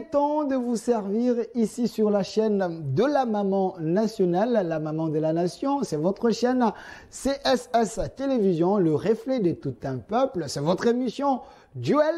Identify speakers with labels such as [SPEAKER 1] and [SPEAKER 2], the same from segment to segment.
[SPEAKER 1] est temps de vous servir ici sur la chaîne de la maman nationale, la maman de la nation. C'est votre chaîne CSS Télévision, le reflet de tout un peuple. C'est votre émission Duel,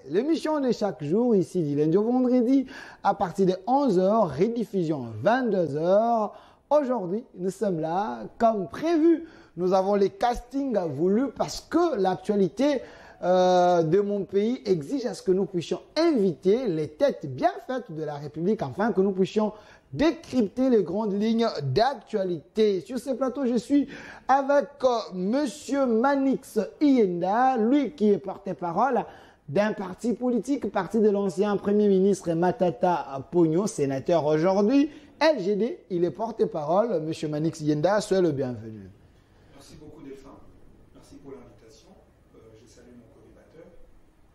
[SPEAKER 1] l'émission de chaque jour, ici du lundi au vendredi, à partir de 11h, rediffusion 22h. Aujourd'hui, nous sommes là, comme prévu. Nous avons les castings voulus parce que l'actualité de mon pays exige à ce que nous puissions inviter les têtes bien faites de la République, afin que nous puissions décrypter les grandes lignes d'actualité. Sur ce plateau, je suis avec Monsieur Manix Yenda, lui qui est porte-parole d'un parti politique, parti de l'ancien Premier ministre Matata Ponyo, sénateur aujourd'hui. LGD, il est porte-parole. Monsieur Manix Yenda, soyez le bienvenu.
[SPEAKER 2] Merci beaucoup Delphin, merci pour l'invitation. Je salue mon co-débatteur.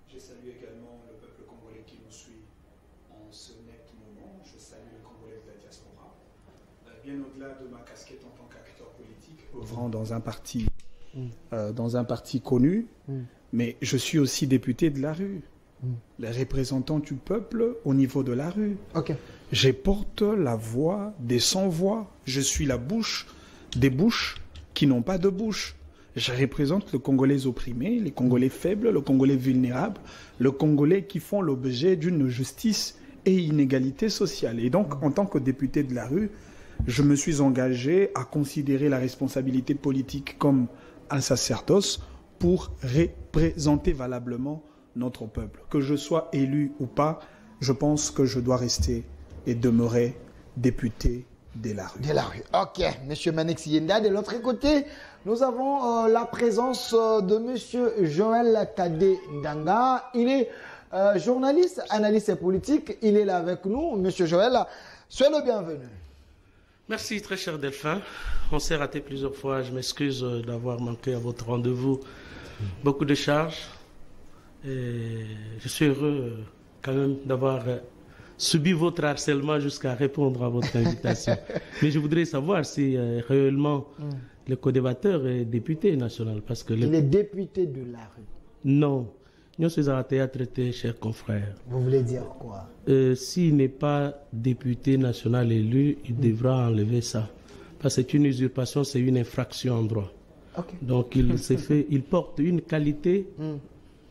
[SPEAKER 2] Je salue également le peuple congolais qui nous suit en ce net moment. Je salue les Congolais de la diaspora. Bien au-delà de ma casquette en tant qu'acteur politique, œuvrant dans un parti connu, mais je suis aussi député de la rue. Les représentants du peuple au niveau de la rue. Je porte la voix des sans-voix. Je suis la bouche des bouches qui n'ont pas de bouche. Je représente le Congolais opprimé, les Congolais faibles, le Congolais vulnérable, le Congolais qui font l'objet d'une justice et inégalité sociale. Et donc, en tant que député de la rue, je me suis engagé à considérer la responsabilité politique comme un sacerdoce pour représenter valablement notre peuple. Que je sois élu ou pas, je pense que je dois rester et demeurer député de la rue.
[SPEAKER 1] De la rue. Ok, Monsieur Manix Yenda. De l'autre côté, nous avons la présence de Monsieur Joël Kadé Ndanga. Il est journaliste, analyste politique. Il est là avec nous. Monsieur Joël, soyez le bienvenu.
[SPEAKER 3] Merci, très cher Delphin. On s'est raté plusieurs fois. Je m'excuse d'avoir manqué à votre rendez-vous. Beaucoup de charges. Et je suis heureux quand même d'avoir subi votre harcèlement jusqu'à répondre à votre invitation. Mais je voudrais savoir si réellement le co-débatteur est député national. Parce que
[SPEAKER 1] il est député de la rue.
[SPEAKER 3] Non. Nous sommes à traité, chers confrères.
[SPEAKER 1] Vous voulez dire quoi?
[SPEAKER 3] S'il n'est pas député national élu, il devra enlever ça. Parce que c'est une usurpation, c'est une infraction en droit. Donc il porte une qualité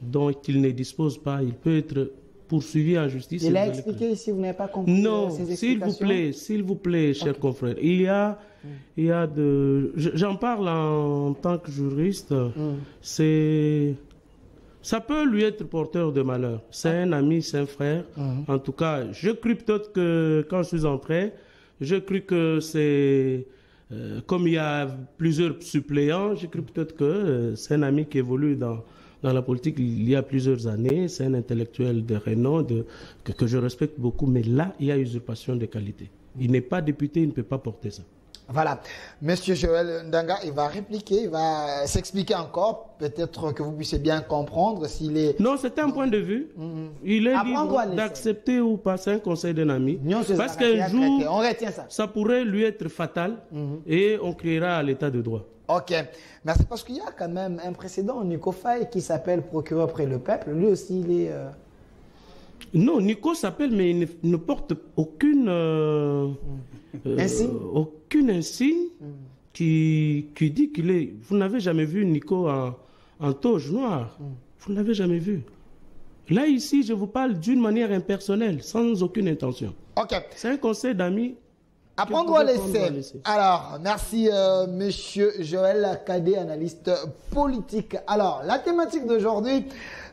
[SPEAKER 3] dont il ne dispose pas. Il peut être poursuivi en justice.
[SPEAKER 1] Il a expliqué ici, vous n'avez pas compris.
[SPEAKER 3] Non, s'il vous plaît, chers confrères. Il y a de... J'en parle en tant que juriste. Ça peut lui être porteur de malheur. C'est un ami, c'est un frère. En tout cas, je cru peut-être que quand je suis entré, je cru que c'est... comme il y a plusieurs suppléants, j'ai cru peut-être que c'est un ami qui évolue dans la politique il y a plusieurs années. C'est un intellectuel de renom que je respecte beaucoup. Mais là, il y a usurpation de qualité. Il n'est pas député, il ne peut pas porter ça.
[SPEAKER 1] Voilà. Monsieur Joël Ndanga, il va répliquer, il va s'expliquer encore. Peut-être que vous puissiez bien comprendre s'il est...
[SPEAKER 3] Non, c'est un point de vue. Il est libre d'accepter ou pas. C'est un conseil d'un ami. Parce qu'un jour,
[SPEAKER 1] on retient ça
[SPEAKER 3] pourrait lui être fatal et on créera l'état de droit.
[SPEAKER 1] Ok. Merci. Parce qu'il y a quand même un précédent, Nico Faye, qui s'appelle procureur près le peuple. Lui aussi, il est...
[SPEAKER 3] Non, Nico s'appelle, mais il ne porte aucune insigne qui dit qu'il est... Vous n'avez jamais vu Nico en toge noire. Vous ne l'avez jamais vu. Là, ici, je vous parle d'une manière impersonnelle, sans aucune intention.
[SPEAKER 1] Ok.
[SPEAKER 3] C'est un conseil d'amis.
[SPEAKER 1] Apprendre à laisser. Alors, merci Monsieur Joël Kadé, analyste politique. Alors, la thématique d'aujourd'hui,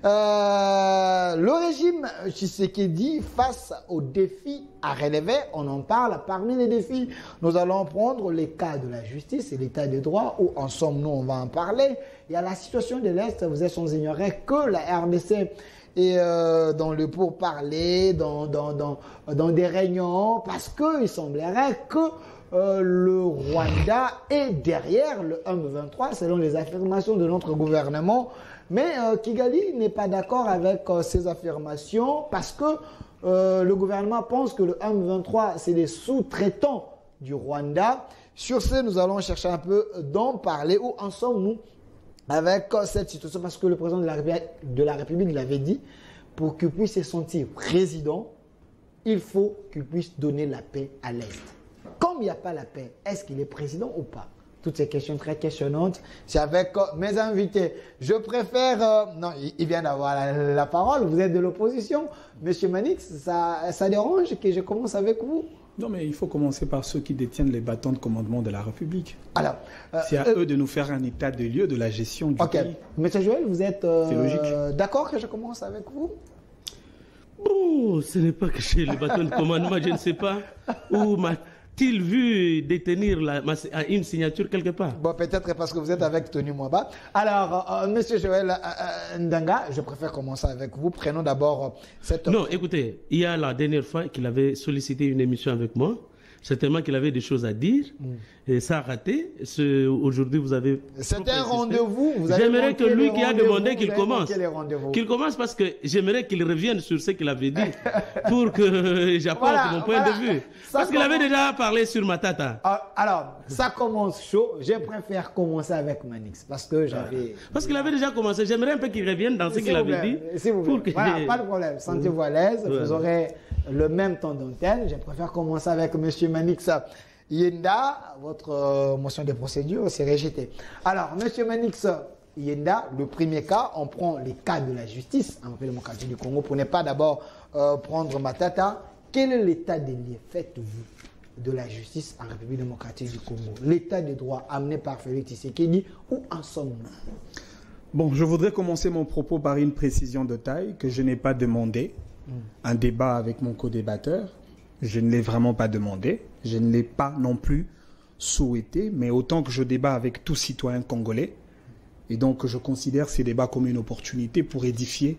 [SPEAKER 1] le régime Tshisekedi face aux défis à relever. On en parle. Parmi les défis, nous allons prendre les cas de la justice et l'état des droits. Où en sommes-nous? On va en parler. Il y a la situation de l'Est. Vous êtes sans ignorer que la RDC et dans le pourparler, dans des réunions, parce qu'il semblerait que le Rwanda est derrière le M23, selon les affirmations de notre gouvernement. Mais Kigali n'est pas d'accord avec ces affirmations, parce que le gouvernement pense que le M23, c'est des sous-traitants du Rwanda. Sur ce, nous allons chercher un peu d'en parler. Où en sommes-nous avec cette situation? Parce que le président de la République l'avait dit, pour qu'il puisse se sentir président, il faut qu'il puisse donner la paix à l'Est. Comme il n'y a pas la paix, est-ce qu'il est président ou pas? Toutes ces questions très questionnantes, c'est avec mes invités. Je préfère... non, il vient d'avoir la parole, vous êtes de l'opposition. Monsieur Manix, ça dérange que je commence avec vous?
[SPEAKER 2] Non, mais il faut commencer par ceux qui détiennent les bâtons de commandement de la République.
[SPEAKER 1] Alors,
[SPEAKER 2] c'est à eux de nous faire un état de lieu de la gestion du pays.
[SPEAKER 1] Monsieur Joël, vous êtes d'accord que je commence avec vous?
[SPEAKER 3] Bon, ce n'est pas que j'ai le bâton de commandement, je ne sais pas. Où m'a-t-il vu détenir une signature quelque part?
[SPEAKER 1] Bon, peut-être parce que vous êtes avec Tony Mwaba. Alors, Monsieur Joël Ndanga, je préfère commencer avec vous. Prenons d'abord cette...
[SPEAKER 3] Non, écoutez, il y a la dernière fois qu'il avait sollicité une émission avec moi. Certainement qu'il avait des choses à dire. Et ça a raté. Aujourd'hui, vous avez...
[SPEAKER 1] C'est un rendez-vous.
[SPEAKER 3] J'aimerais que lui qui a demandé qu'il commence. Qu'il commence parce que j'aimerais qu'il revienne sur ce qu'il avait dit pour que j'apporte mon point de vue. Parce qu'il avait déjà parlé sur ma tata.
[SPEAKER 1] Alors, ça commence chaud. Je préfère commencer avec Manix parce que j'avais...
[SPEAKER 3] Parce qu'il avait déjà commencé. J'aimerais un peu qu'il revienne dans ce qu'il avait dit.
[SPEAKER 1] S'il vous plaît. Voilà, pas de problème. Sentez-vous à l'aise. Vous aurez le même temps d'antenne. Je préfère commencer avec Monsieur Manix Yenda. Votre motion de procédure, c'est rejeté. Alors, Monsieur Manix Yenda, le premier cas, on prend les cas de la justice en République démocratique du Congo pour ne pas d'abord prendre Matata. Quel est l'état des lieux, faites-vous, de la justice en République démocratique du Congo? L'état des droits amené par Félix Tshisekedi, où en sommes-nous?
[SPEAKER 2] Bon, je voudrais commencer mon propos par une précision de taille que je n'ai pas demandé. Un débat avec mon co-débatteur. Je ne l'ai vraiment pas demandé. Je ne l'ai pas non plus souhaité, mais autant que je débat avec tout citoyen congolais. Et donc, je considère ces débats comme une opportunité pour édifier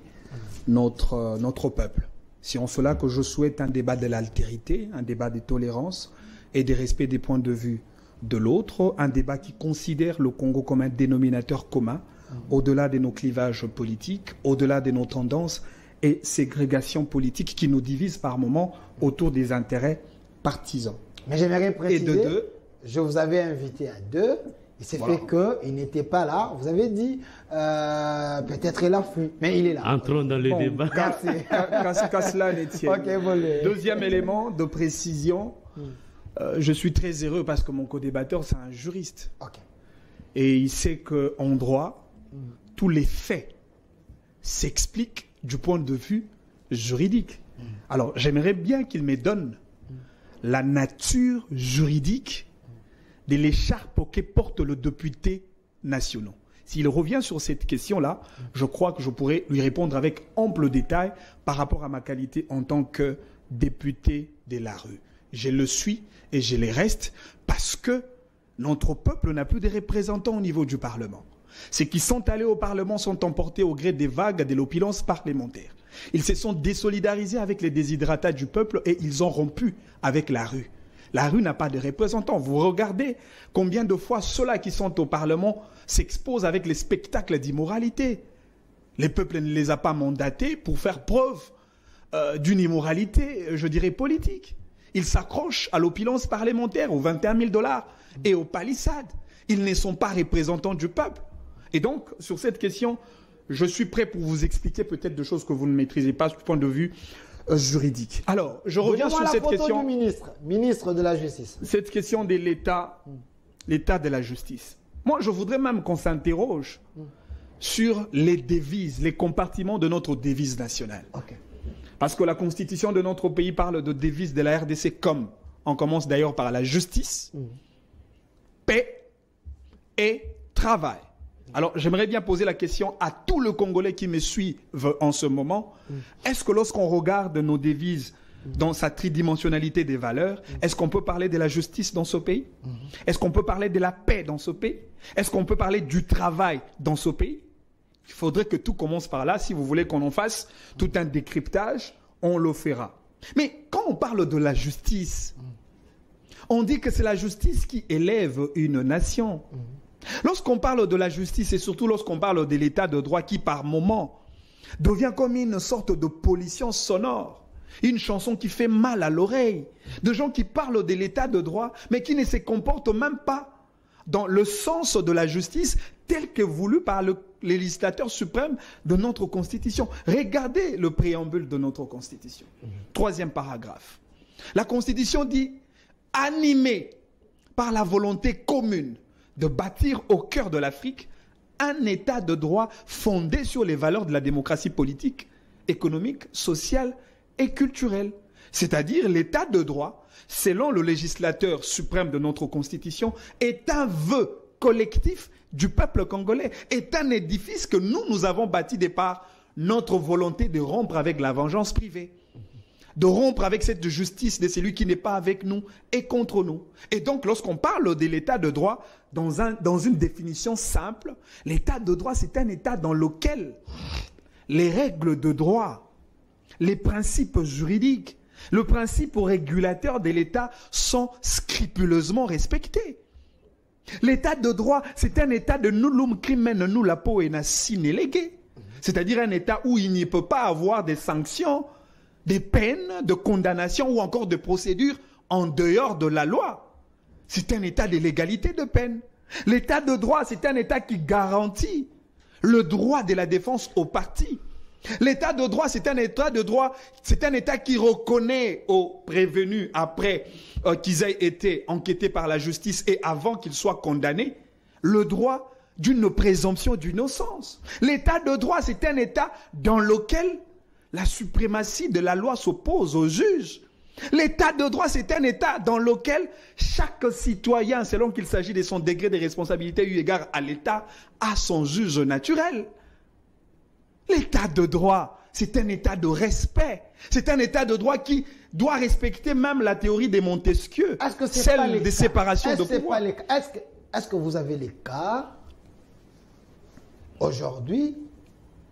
[SPEAKER 2] notre peuple. C'est en cela que je souhaite un débat de l'altérité, un débat de tolérance et de respect des points de vue de l'autre, un débat qui considère le Congo comme un dénominateur commun, au-delà de nos clivages politiques, au-delà de nos tendances et ségrégations politiques qui nous divisent par moments autour des intérêts partisans.
[SPEAKER 1] Mais j'aimerais préciser, je vous avais invité à deux. Il s'est fait qu'il n'était pas là. Vous avez dit, peut-être il a fui, mais il est là.
[SPEAKER 3] Entrons dans le débat.
[SPEAKER 1] Merci.
[SPEAKER 2] Qu'à cela ne tienne. Deuxième élément de précision, je suis très heureux parce que mon co-débatteur, c'est un juriste. Et il sait qu'en droit, tous les faits s'expliquent du point de vue juridique. Alors, j'aimerais bien qu'il me donne la nature juridique de l'écharpe que porte le député national. S'il revient sur cette question-là, je crois que je pourrais lui répondre avec ample détail par rapport à ma qualité en tant que député de la rue. Je le suis et je le reste parce que notre peuple n'a plus de représentants au niveau du Parlement. Ceux qui sont allés au Parlement sont emportés au gré des vagues de l'opulence parlementaire. Ils se sont désolidarisés avec les déshydratats du peuple et ils ont rompu avec la rue. La rue n'a pas de représentants. Vous regardez combien de fois ceux-là qui sont au Parlement s'exposent avec les spectacles d'immoralité. Le peuple ne les a pas mandatés pour faire preuve d'une immoralité, je dirais, politique. Ils s'accrochent à l'opulence parlementaire, aux 21 000 $ et aux palissades. Ils ne sont pas représentants du peuple. Et donc, sur cette question, je suis prêt pour vous expliquer peut-être des choses que vous ne maîtrisez pas du point de vue juridique. Alors, je reviens sur cette question.
[SPEAKER 1] Du ministre de la Justice.
[SPEAKER 2] Cette question de l'état de la justice. Moi, je voudrais même qu'on s'interroge sur les devises, les compartiments de notre devise nationale. Parce que la constitution de notre pays parle de devise de la RDC comme, on commence d'ailleurs par la justice, paix et travail. Alors, j'aimerais bien poser la question à tout le Congolais qui me suit en ce moment. Est-ce que lorsqu'on regarde nos devises dans sa tridimensionnalité des valeurs, est-ce qu'on peut parler de la justice dans ce pays? Est-ce qu'on peut parler de la paix dans ce pays? Est-ce qu'on peut parler du travail dans ce pays? Il faudrait que tout commence par là. Si vous voulez qu'on en fasse tout un décryptage, on le fera. Mais quand on parle de la justice, on dit que c'est la justice qui élève une nation. Lorsqu'on parle de la justice et surtout lorsqu'on parle de l'état de droit qui par moment devient comme une sorte de pollution sonore, une chanson qui fait mal à l'oreille, de gens qui parlent de l'état de droit mais qui ne se comportent même pas dans le sens de la justice tel que voulu par le législateur suprême de notre Constitution. Regardez le préambule de notre Constitution. Troisième paragraphe. La Constitution dit « Animé par la volonté commune de bâtir au cœur de l'Afrique un état de droit fondé sur les valeurs de la démocratie politique, économique, sociale et culturelle. » C'est-à-dire l'état de droit, selon le législateur suprême de notre Constitution, est un vœu collectif du peuple congolais, est un édifice que nous avons bâti de par notre volonté de rompre avec la vengeance privée, de rompre avec cette justice de celui qui n'est pas avec nous et contre nous. Et donc, lorsqu'on parle de l'état de droit, dans une définition simple, l'état de droit, c'est un état dans lequel les règles de droit, les principes juridiques, le principe régulateur de l'État sont scrupuleusement respectés. L'état de droit, c'est un état de nullum crimen nulla poena sine lege. C'est-à-dire un état où il ne peut pas avoir des sanctions, des peines, de condamnation ou encore de procédures en dehors de la loi. C'est un état de légalité de peine. L'état de droit, c'est un état qui garantit le droit de la défense aux parties. L'état de droit, c'est un état de droit, c'est un état qui reconnaît aux prévenus après qu'ils aient été enquêtés par la justice et avant qu'ils soient condamnés, le droit d'une présomption d'innocence. L'état de droit, c'est un état dans lequel la suprématie de la loi s'oppose aux juges. L'état de droit, c'est un état dans lequel chaque citoyen, selon qu'il s'agit de son degré de responsabilité eu égard à l'état, a son juge naturel. L'état de droit, c'est un état de respect. C'est un état de droit qui doit respecter même la théorie de Montesquieu, celle de séparation de pouvoir.
[SPEAKER 1] Est-ce que vous avez les cas aujourd'hui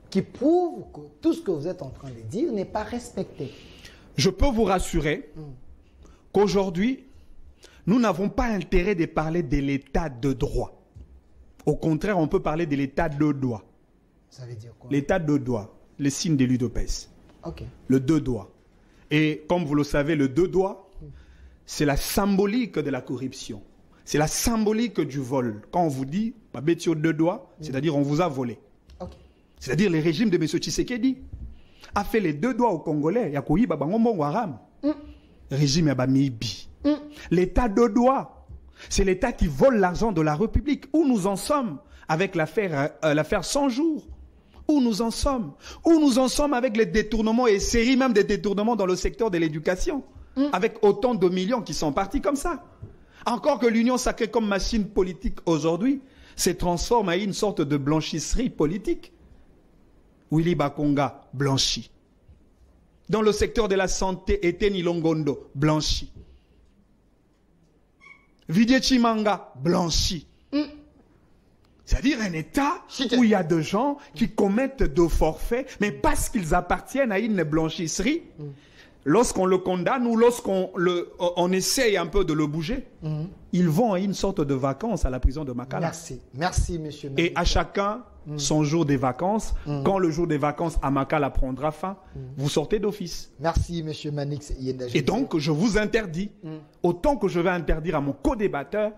[SPEAKER 1] qui prouvent que tout ce que vous êtes en train de dire n'est pas respecté?
[SPEAKER 2] Je peux vous rassurer qu'aujourd'hui, nous n'avons pas intérêt de parler de l'état de droit. Au contraire, on peut parler de l'état de droit.
[SPEAKER 1] Ça veut dire quoi? L'état
[SPEAKER 2] de doigt, le signe de l'UDPS.
[SPEAKER 1] Okay. Le
[SPEAKER 2] deux doigts. Et comme vous le savez, le deux doigts, c'est la symbolique de la corruption. C'est la symbolique du vol. Quand on vous dit, Babetio deux doigts, c'est-à-dire on vous a volé.
[SPEAKER 1] Okay.
[SPEAKER 2] C'est-à-dire le régime de M. Tshisekedi a fait les deux doigts aux Congolais. Yakoui Babangombo Waram. Régime Yabamibi. L'état de doigt, c'est l'État qui vole l'argent de la République. Où nous en sommes avec l'affaire 100 jours. Où nous en sommes? Où nous en sommes avec les détournements et séries même des détournements dans le secteur de l'éducation, avec autant de millions qui sont partis comme ça. Encore que l'Union sacrée comme machine politique aujourd'hui se transforme en une sorte de blanchisserie politique. Willy Bakonga, blanchi. Dans le secteur de la santé, Eteni Longondo, blanchi. Vidye Chimanga, blanchi. C'est-à-dire un État où il y a des gens qui commettent de forfaits, mais parce qu'ils appartiennent à une blanchisserie, lorsqu'on le condamne ou lorsqu'on on essaye un peu de le bouger, ils vont à une sorte de vacances à la prison de Makala.
[SPEAKER 1] Merci. Merci, monsieur.
[SPEAKER 2] Et à chacun son jour des vacances. Quand le jour des vacances à Makala prendra fin, vous sortez d'office.
[SPEAKER 1] Merci, monsieur Manix.
[SPEAKER 2] Et donc, je vous interdis, autant que je vais interdire à mon co-débatteur,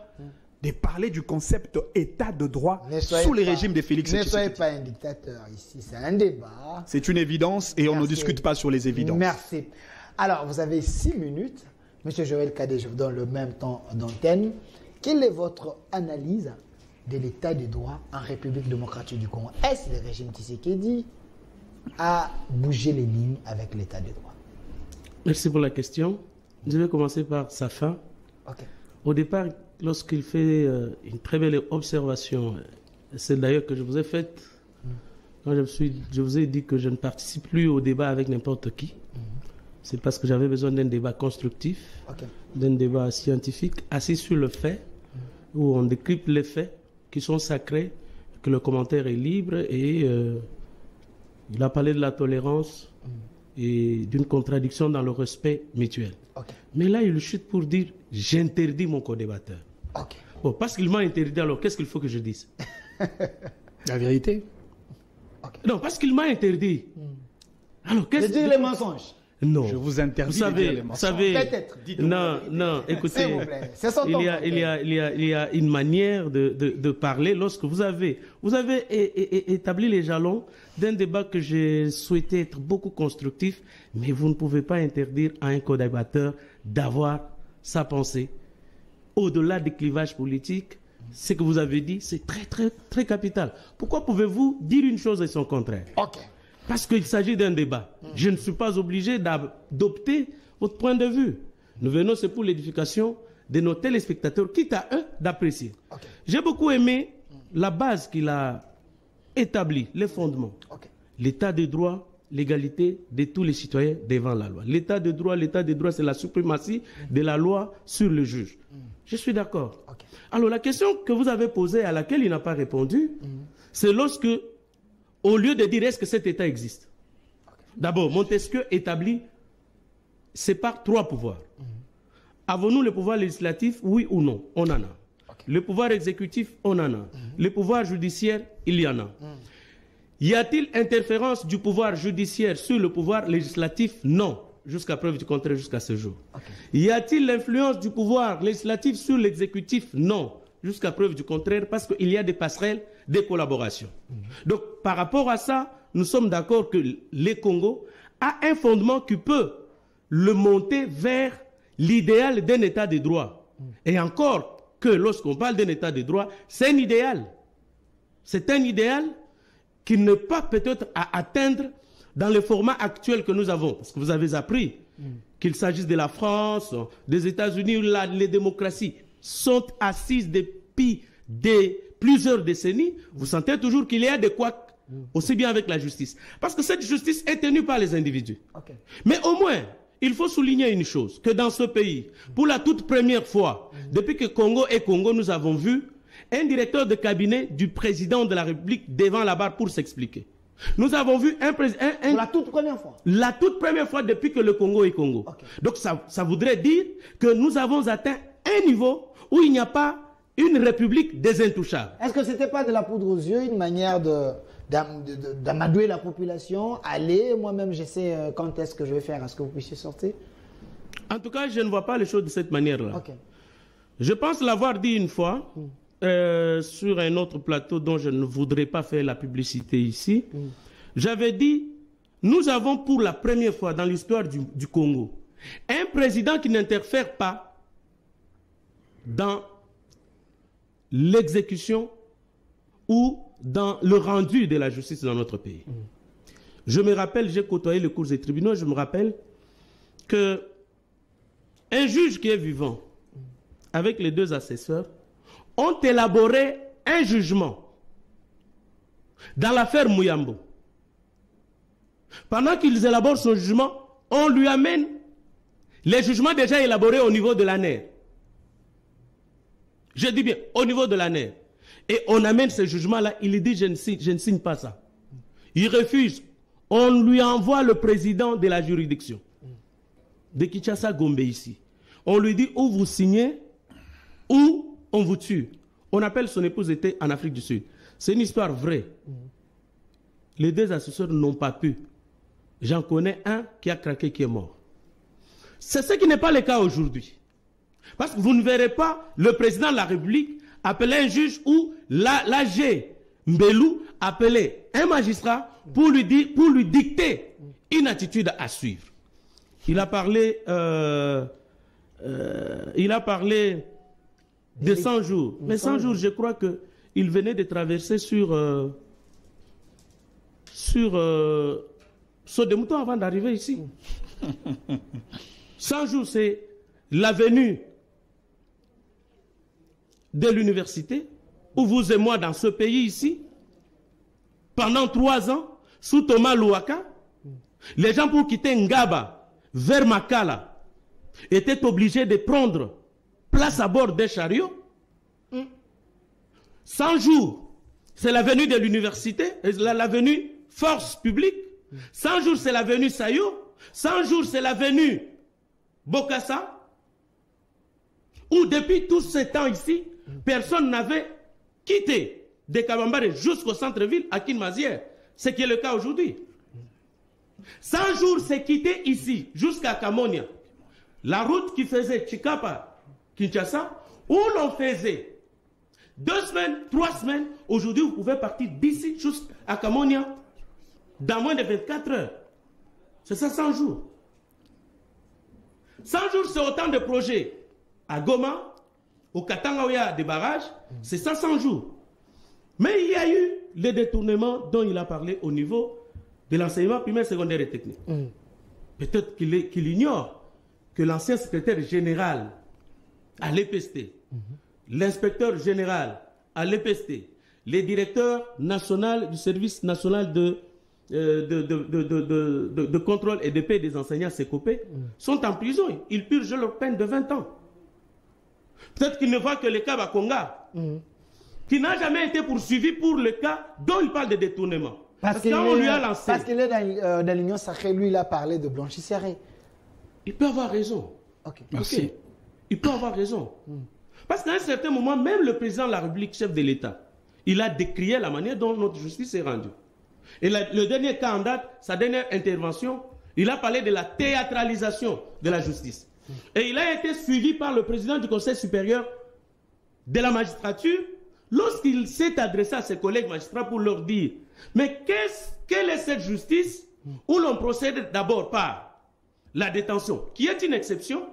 [SPEAKER 2] de parler du concept état de droit sous les régimes de Félix Tshisekedi.
[SPEAKER 1] Ne soyez pas un dictateur ici, c'est un débat.
[SPEAKER 2] C'est une évidence et on ne discute pas sur les évidences.
[SPEAKER 1] Merci. Alors, vous avez 6 minutes. Monsieur Joël Cadet, je vous donne le même temps d'antenne. Quelle est votre analyse de l'état de droit en République démocratique du Congo? Est-ce le régime Tshisekedi a bougé les lignes avec l'état de droit?
[SPEAKER 3] Merci pour la question. Je vais commencer par sa fin.
[SPEAKER 1] Okay.
[SPEAKER 3] Au départ, lorsqu'il fait une très belle observation, c'est d'ailleurs que je vous ai faite, quand je vous ai dit que je ne participe plus au débat avec n'importe qui, c'est parce que j'avais besoin d'un débat constructif, d'un débat scientifique, assis sur le fait, où on décrypte les faits qui sont sacrés, que le commentaire est libre, et il a parlé de la tolérance et d'une contradiction dans le respect mutuel. Mais là, il chute pour dire « j'interdis mon co-débatteur ». Bon, parce qu'il m'a interdit, alors qu'est-ce qu'il faut que je dise?
[SPEAKER 2] La vérité.
[SPEAKER 3] Non, parce qu'il m'a interdit. Alors,
[SPEAKER 1] qu'est-ce que... les mensonges.
[SPEAKER 3] Non.
[SPEAKER 2] Je vous interdis de dire les mensonges.
[SPEAKER 3] Vous savez,
[SPEAKER 1] peut-être.
[SPEAKER 3] non, écoutez, il y a une manière de parler lorsque vous avez établi les jalons d'un débat que j'ai souhaité être beaucoup constructif, mais vous ne pouvez pas interdire à un co-débatteur d'avoir sa pensée. Au-delà des clivages politiques, ce que vous avez dit, c'est très, très, très capital. Pourquoi pouvez-vous dire une chose et son contraire?
[SPEAKER 1] Ok.
[SPEAKER 3] Parce qu'il s'agit d'un débat. Je ne suis pas obligé d'adopter votre point de vue. Nous venons, c'est pour l'édification de nos téléspectateurs, quitte à eux d'apprécier. Okay. J'ai beaucoup aimé la base qu'il a établie, les fondements. Okay. L'état de droit, l'égalité de tous les citoyens devant la loi. L'état de droit, c'est la suprématie de la loi sur le juge. Je suis d'accord. Okay. Alors la question que vous avez posée, à laquelle il n'a pas répondu, c'est lorsque, au lieu de dire est-ce que cet État existe, d'abord, Montesquieu établit, sépare 3 pouvoirs. Avons-nous le pouvoir législatif, oui ou non? On en a. Le pouvoir exécutif, on en a. Le pouvoir judiciaire, il y en a. Y a-t-il interférence du pouvoir judiciaire sur le pouvoir législatif? Non. Jusqu'à preuve du contraire, jusqu'à ce jour. Y a-t-il l'influence du pouvoir législatif sur l'exécutif? Non. Jusqu'à preuve du contraire, parce qu'il y a des passerelles, des collaborations. Donc, par rapport à ça, nous sommes d'accord que le Congo a un fondement qui peut le monter vers l'idéal d'un État de droit. Et encore que lorsqu'on parle d'un État de droit, c'est un idéal. C'est un idéal qui n'est pas peut-être à atteindre dans le format actuel que nous avons. Parce que vous avez appris qu'il s'agisse de la France, des États-Unis, où les démocraties sont assises depuis plusieurs décennies, vous sentez toujours qu'il y a des couacs, aussi bien avec la justice. Parce que cette justice est tenue par les individus. Mais au moins, il faut souligner une chose, que dans ce pays, pour la toute première fois, depuis que Congo est Congo, nous avons vu un directeur de cabinet du président de la République devant la barre pour s'expliquer. Nous avons vu un président...
[SPEAKER 1] Pour la toute première fois?
[SPEAKER 3] La toute première fois depuis que le Congo est Congo. Donc ça voudrait dire que nous avons atteint un niveau où il n'y a pas une république des intouchables.
[SPEAKER 1] Est-ce que ce n'était pas de la poudre aux yeux, une manière d'amadouer la population? Allez, moi-même je sais quand est-ce que je vais faire, est-ce que vous puissiez sortir?
[SPEAKER 3] En tout cas, je ne vois pas les choses de cette manière-là. Je pense l'avoir dit une fois sur un autre plateau dont je ne voudrais pas faire la publicité ici. J'avais dit, nous avons pour la première fois dans l'histoire du Congo un président qui n'interfère pas dans l'exécution ou dans le rendu de la justice dans notre pays. Je me rappelle, j'ai côtoyé les cours des tribunaux, je me rappelle que un juge qui est vivant, avec les 2 assesseurs, ont élaboré un jugement dans l'affaire Mouyambo. Pendant qu'ils élaborent son jugement, on lui amène les jugements déjà élaborés au niveau de l'ANER. Je dis bien, au niveau de l'ANER. Et on amène ce jugement-là, il dit je ne signe pas ça. Il refuse. On lui envoie le président de la juridiction de Kinshasa Gombe ici. On lui dit ou vous signez ou on vous tue. On appelle son épouse était en Afrique du Sud. C'est une histoire vraie. Les 2 assesseurs n'ont pas pu. J'en connais un qui a craqué, qui est mort. C'est ce qui n'est pas le cas aujourd'hui. Parce que vous ne verrez pas le président de la République appeler un juge ou l'AG Mbelou appeler un magistrat pour lui dicter une attitude à suivre. Il a parlé de 100 jours. Mais 100 jours, je crois qu'il venait de traverser sur Saut de Mouton avant d'arriver ici. 100 jours, c'est la venue de l'université, où vous et moi dans ce pays ici, pendant 3 ans, sous Thomas Louaka, les gens pour quitter Ngaba vers Makala étaient obligés de prendre place à bord des chariots. 100 jours, c'est la venue de l'université, la venue force publique. 100 jours, c'est la venue Sayo. 100 jours, c'est la venue Bokassa. Où depuis tout ce temps ici, personne n'avait quitté de Kabambare jusqu'au centre-ville à Kinmazière. Ce qui est le cas aujourd'hui. 100 jours, c'est quitter ici, jusqu'à Kamonia. La route qui faisait Chikapa, Kinshasa, où l'on faisait 2 semaines, 3 semaines, aujourd'hui, vous pouvez partir d'ici jusqu'à Kamonia dans moins de 24 heures. C'est ça, 100 jours. 100 jours, c'est autant de projets. À Goma, au Katanga, où il y a des barrages, c'est ça, 100 jours. Mais il y a eu les détournements dont il a parlé au niveau de l'enseignement primaire, secondaire et technique. Peut-être qu'il ignore que l'ancien secrétaire général à l'EPST, l'inspecteur général à l'EPST, les directeurs nationaux du service national de contrôle et de paix des enseignants SECOPE sont en prison. Ils purgent leur peine de 20 ans. Peut-être qu'ils ne voient que le cas Bakonga, qui n'a jamais été poursuivi pour le cas dont il parle de détournement. Parce qu'on lui a lancé.
[SPEAKER 1] Parce qu'il est dans l'Union sacrée, lui, il a parlé de blanchisserie.
[SPEAKER 3] Il peut avoir raison.
[SPEAKER 1] Ok.
[SPEAKER 2] Merci.
[SPEAKER 3] Il peut avoir raison. Parce qu'à un certain moment, même le président de la République, chef de l'État, il a décrié la manière dont notre justice est rendue. Et le dernier cas en date, sa dernière intervention, il a parlé de la théâtralisation de la justice. Et il a été suivi par le président du Conseil supérieur de la magistrature lorsqu'il s'est adressé à ses collègues magistrats pour leur dire « Mais quelle est cette justice où l'on procède d'abord par la détention, qui est une exception,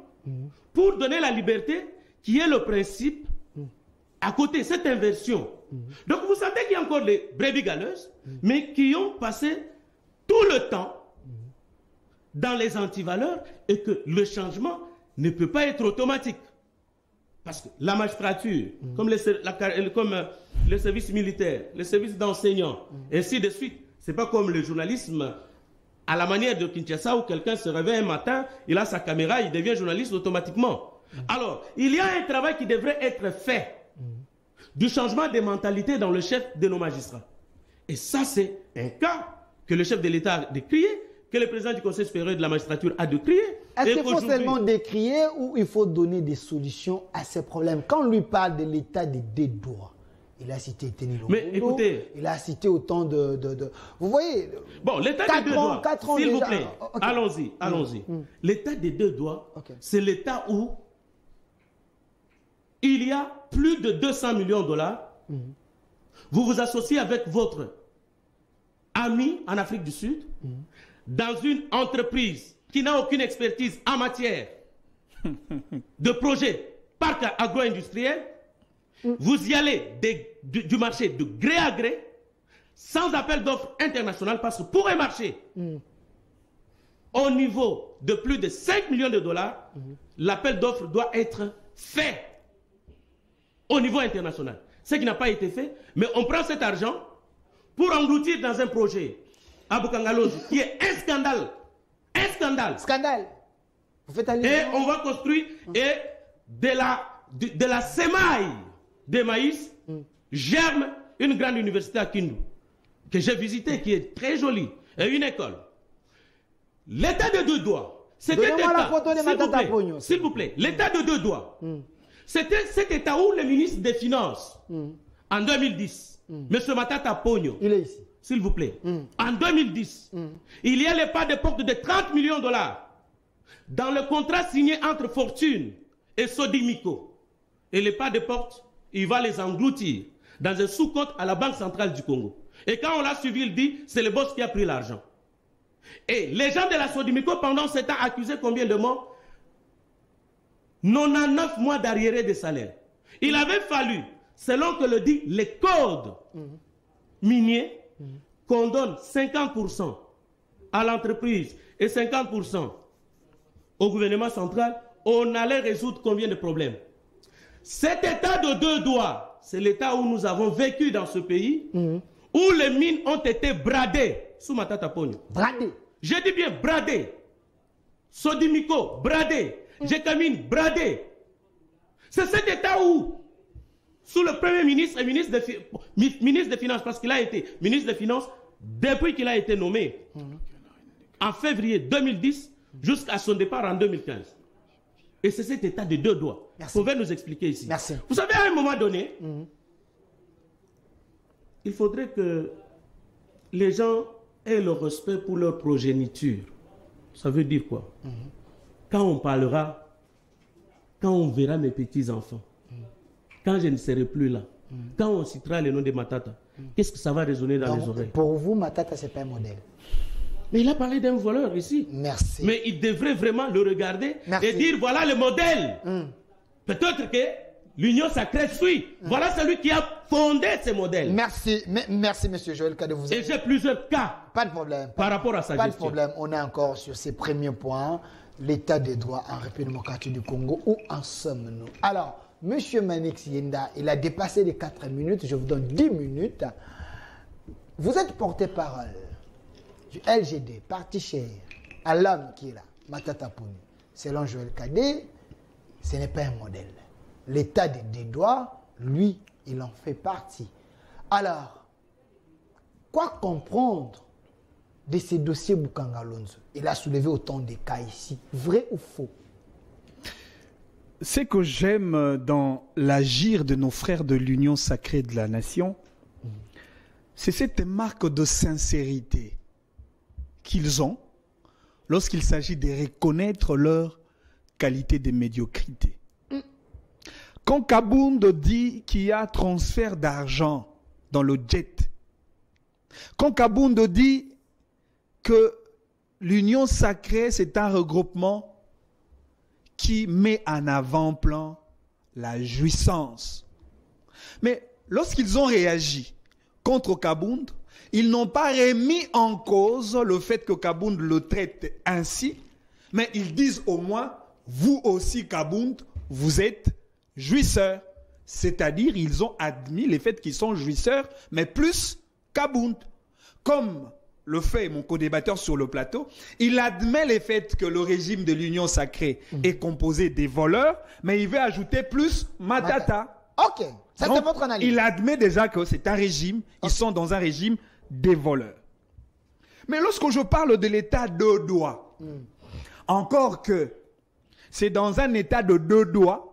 [SPEAKER 3] pour donner la liberté, qui est le principe, à côté, cette inversion. » Donc vous sentez qu'il y a encore des brebis galeuses, mais qui ont passé tout le temps dans les antivaleurs et que le changement ne peut pas être automatique. Parce que la magistrature, comme les services militaires, les services d'enseignants, ainsi de suite, c'est pas comme le journalisme à la manière de Kinshasa où quelqu'un se réveille un matin, il a sa caméra, il devient journaliste automatiquement. Alors, il y a un travail qui devrait être fait du changement des mentalités dans le chef de nos magistrats. Et ça, c'est un cas que le chef de l'État a décrié, que le président du Conseil supérieur de la magistrature a décrié.
[SPEAKER 1] Est-ce qu'il faut seulement décrier ou il faut donner des solutions à ces problèmes? Quand on lui parle de l'état des deux droits, il a cité Teni Longondo,
[SPEAKER 3] mais écoutez,
[SPEAKER 1] il a cité autant de... Vous voyez...
[SPEAKER 3] Bon, l'état des deux doigts, s'il vous plaît, allons-y, allons-y. L'état des deux doigts, c'est l'état où il y a plus de 200 millions de dollars. Vous vous associez avec votre ami en Afrique du Sud dans une entreprise qui n'a aucune expertise en matière de projet parc agro-industriel. Vous y allez du marché de gré à gré, sans appel d'offres international, parce que pour un marché au niveau de plus de 5 millions de dollars, l'appel d'offres doit être fait au niveau international. Ce qui n'a pas été fait, mais on prend cet argent pour engloutir dans un projet à Bukangalozi, qui est un scandale. Un scandale.
[SPEAKER 1] Scandale. Vous faites allusion.
[SPEAKER 3] Et on va construire de la sémaille de maïs germe une grande université à Kindu, que j'ai visitée, qui est très jolie, et une école. L'état de deux doigts, c'était s'il vous plaît, l'état de deux doigts, c'était cet état où le ministre des Finances, en 2010, M. Matata Pogno,
[SPEAKER 1] il est ici.
[SPEAKER 3] S'il vous plaît, en 2010, il y a les pas de porte de 30 millions de dollars dans le contrat signé entre Fortune et Sodimico. Et les pas de porte, il va les engloutir dans un sous-compte à la Banque centrale du Congo. Et quand on l'a suivi, il dit, c'est le boss qui a pris l'argent. Et les gens de la Sodimico, pendant ce temps, accusaient combien de morts? 99 mois d'arriérés de salaire. Il avait fallu, selon que le dit les codes miniers, qu'on donne 50% à l'entreprise et 50% au gouvernement central, on allait résoudre combien de problèmes? Cet état de deux doigts, c'est l'état où nous avons vécu dans ce pays, où les mines ont été bradées sous Matata Pogno.
[SPEAKER 1] Bradées.
[SPEAKER 3] J'ai dit bien bradées. Sodimico, bradé. Jekamine, bradé. C'est cet état où, sous le Premier ministre et ministre des Finances, parce qu'il a été ministre des Finances depuis qu'il a été nommé en février 2010 jusqu'à son départ en 2015. Et c'est cet état de deux doigts. Vous pouvez nous expliquer ici.
[SPEAKER 1] Merci.
[SPEAKER 3] Vous savez, à un moment donné, il faudrait que les gens aient le respect pour leur progéniture. Ça veut dire quoi? Quand on parlera, quand on verra mes petits-enfants, quand je ne serai plus là, quand on citera le nom de Matata, qu'est-ce que ça va résonner dans les oreilles?
[SPEAKER 1] Pour vous, Matata, ce n'est pas un modèle.
[SPEAKER 3] Mais il a parlé d'un voleur ici.
[SPEAKER 1] Merci.
[SPEAKER 3] Mais il devrait vraiment le regarder et dire voilà le modèle. Peut-être que l'Union sacrée suit. Voilà celui qui a fondé ce modèle.
[SPEAKER 1] Merci, merci monsieur Joël K de vous
[SPEAKER 3] Et j'ai plusieurs cas.
[SPEAKER 1] Pas de problème.
[SPEAKER 3] Par rapport à sa
[SPEAKER 1] gestion. Pas de problème. On est encore sur ces premiers points. L'état des droits en République démocratique du Congo. Où en sommes-nous? Alors, monsieur Manix Yenda, il a dépassé les 4 minutes. Je vous donne 10 minutes. Vous êtes porté-parole du LGD, parti cher, à l'homme qui est là, Matata Ponyo. Selon Joël Kadé, ce n'est pas un modèle. L'état des droits, lui, il en fait partie. Alors, quoi comprendre de ces dossiers Bukanga Lonzo? Il a soulevé autant de cas ici. Vrai ou faux?
[SPEAKER 2] Ce que j'aime dans l'agir de nos frères de l'Union sacrée de la nation, c'est cette marque de sincérité qu'ils ont lorsqu'il s'agit de reconnaître leur qualité de médiocrité. Quand Kabound dit qu'il y a transfert d'argent dans le jet, quand Kabound dit que l'Union sacrée, c'est un regroupement qui met en avant-plan la jouissance. Mais lorsqu'ils ont réagi contre Kabound, ils n'ont pas remis en cause le fait que Kabound le traite ainsi, mais ils disent au moins, vous aussi Kabound, vous êtes jouisseurs. C'est-à-dire, ils ont admis les faits qu'ils sont jouisseurs, mais plus Kabound. Comme le fait mon co-débatteur sur le plateau, il admet les faits que le régime de l'Union sacrée est composé des voleurs, mais il veut ajouter plus Matata.
[SPEAKER 1] Ok, ça c'est votre analyse.
[SPEAKER 2] Il admet déjà que c'est un régime, ils sont dans un régime des voleurs. Mais lorsque je parle de l'état de droit, encore que c'est dans un état de deux doigts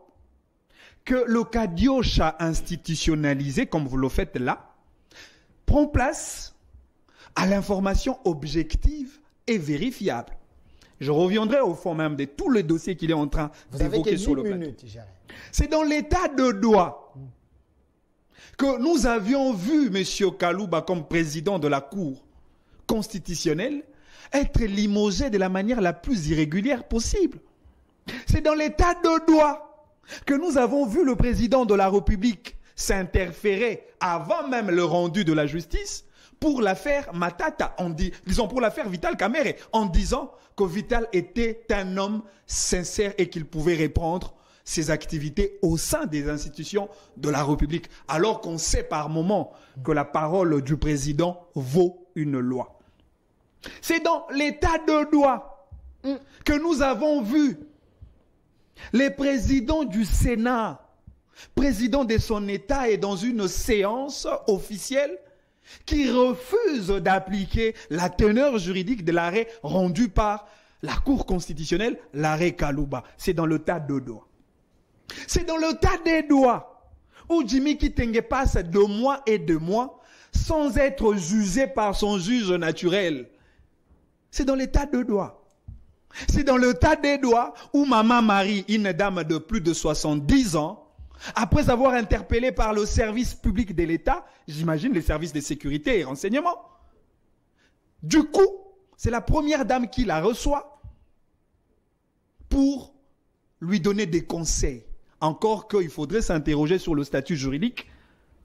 [SPEAKER 2] que le Kadiocha institutionnalisé, comme vous le faites là, prend place à l'information objective et vérifiable. Je reviendrai au fond même de tous les dossiers qu'il est en train d'évoquer sur le plateau. C'est dans l'état de droit que nous avions vu M. Kalouba comme président de la Cour constitutionnelle être limogé de la manière la plus irrégulière possible. C'est dans l'état de droit que nous avons vu le président de la République s'interférer avant même le rendu de la justice pour l'affaire Matata, disons pour l'affaire Vital Kamerhe, en disant que Vital était un homme sincère et qu'il pouvait reprendre ses activités au sein des institutions de la République, alors qu'on sait par moments que la parole du président vaut une loi. C'est dans l'état de droit que nous avons vu les présidents du Sénat, président de son État et dans une séance officielle, qui refusent d'appliquer la teneur juridique de l'arrêt rendu par la Cour constitutionnelle, l'arrêt Kalouba. C'est dans le tas de droit. C'est dans le tas des droits où Jimmy Kitenge passe 2 mois et 2 mois sans être jugé par son juge naturel. C'est dans l'état de droit. C'est dans le tas des droits où Maman Marie, une dame de plus de 70 ans, après avoir interpellé par le service public de l'État, j'imagine les services de sécurité et renseignement, du coup, c'est la première dame qui la reçoit pour lui donner des conseils. Encore qu'il faudrait s'interroger sur le statut juridique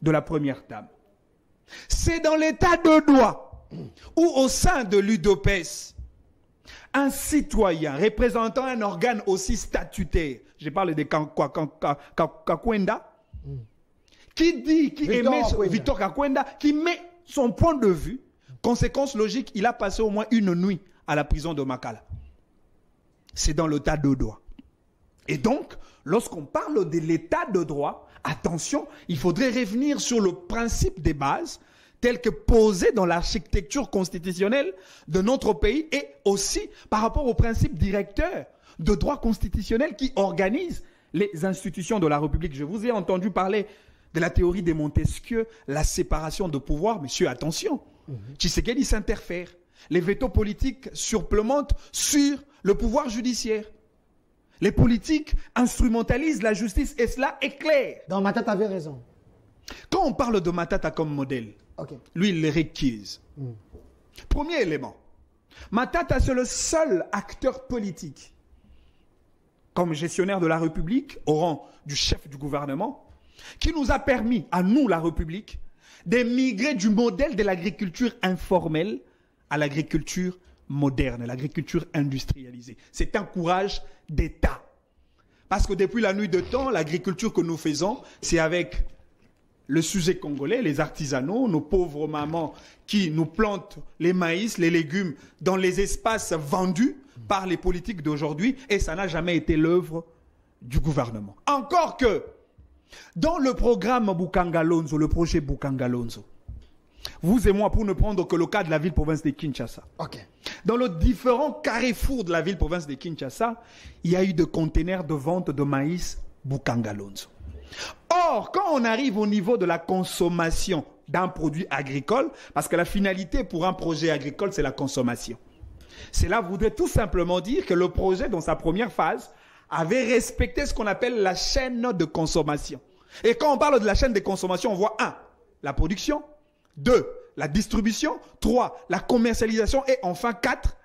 [SPEAKER 2] de la première dame. C'est dans l'état de droit où au sein de l'UDPS, un citoyen représentant un organe aussi statutaire, je parle de Kakwenda, Victor Kakwenda, qui met son point de vue, conséquence logique, il a passé au moins une nuit à la prison de Makala. C'est dans l'état de droit. Et donc, lorsqu'on parle de l'état de droit, attention, il faudrait revenir sur le principe des bases tel que posé dans l'architecture constitutionnelle de notre pays et aussi par rapport au principe directeur de droit constitutionnel qui organise les institutions de la République. Je vous ai entendu parler de la théorie de Montesquieu, la séparation de pouvoir. Monsieur, attention, Tshisekedi s'interfère. Les vétos politiques supplémentent sur le pouvoir judiciaire. Les politiques instrumentalisent la justice et cela est clair.
[SPEAKER 1] Donc Matata avait raison.
[SPEAKER 2] Quand on parle de Matata comme modèle, lui, il les réquise. Premier élément. Matata, c'est le seul acteur politique, comme gestionnaire de la République, au rang du chef du gouvernement, qui nous a permis, à nous, la République, d'émigrer du modèle de l'agriculture informelle à l'agriculture moderne, l'agriculture industrialisée. C'est un courage d'État. Parce que depuis la nuit de temps, l'agriculture que nous faisons, c'est avec le sujet congolais, les artisanaux, nos pauvres mamans qui nous plantent les maïs, les légumes dans les espaces vendus par les politiques d'aujourd'hui, et ça n'a jamais été l'œuvre du gouvernement. Encore que, dans le programme Bukangalonzo, le projet Bukangalonzo, vous et moi, pour ne prendre que le cas de la ville-province de Kinshasa, dans les différents carrefours de la ville-province de Kinshasa, il y a eu des containers de vente de maïs Bukangalonzo. Or, quand on arrive au niveau de la consommation d'un produit agricole, parce que la finalité pour un projet agricole, c'est la consommation. Cela voudrait tout simplement dire que le projet, dans sa première phase, avait respecté ce qu'on appelle la chaîne de consommation. Et quand on parle de la chaîne de consommation, on voit 1, la production, 2, la distribution, 3, la commercialisation et enfin 4,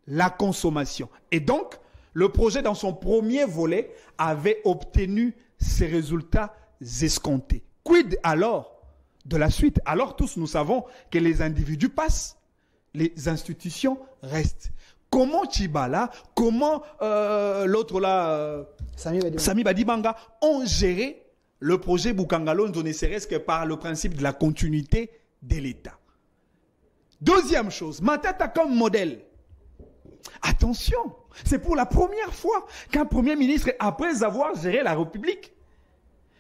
[SPEAKER 2] la consommation. Et donc, le projet dans son premier volet avait obtenu ces résultats escomptés. Quid alors de la suite? Alors tous nous savons que les individus passent, les institutions restent. Comment Tchibala, comment l'autre là, Sami Badibanga, ont géré le projet Bukangalonzo, ne serait-ce que par le principe de la continuité de l'État. Deuxième chose, Matata comme modèle. Attention, c'est pour la première fois qu'un Premier ministre, après avoir géré la République,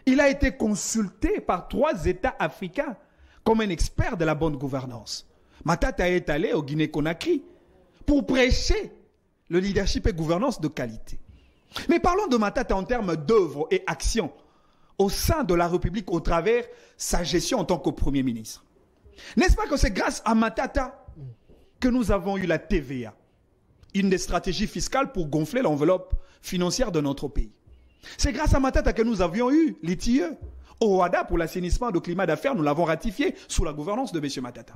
[SPEAKER 2] il a été consulté par 3 États africains comme un expert de la bonne gouvernance. Matata est allé au Guinée-Conakry pour prêcher le leadership et gouvernance de qualité. Mais parlons de Matata en termes d'œuvre et action au sein de la République au travers sa gestion en tant que Premier ministre. N'est-ce pas que c'est grâce à Matata que nous avons eu la TVA, une des stratégies fiscales pour gonfler l'enveloppe financière de notre pays. C'est grâce à Matata que nous avions eu l'ITIE. OADA pour l'assainissement de climat d'affaires, nous l'avons ratifié sous la gouvernance de M. Matata.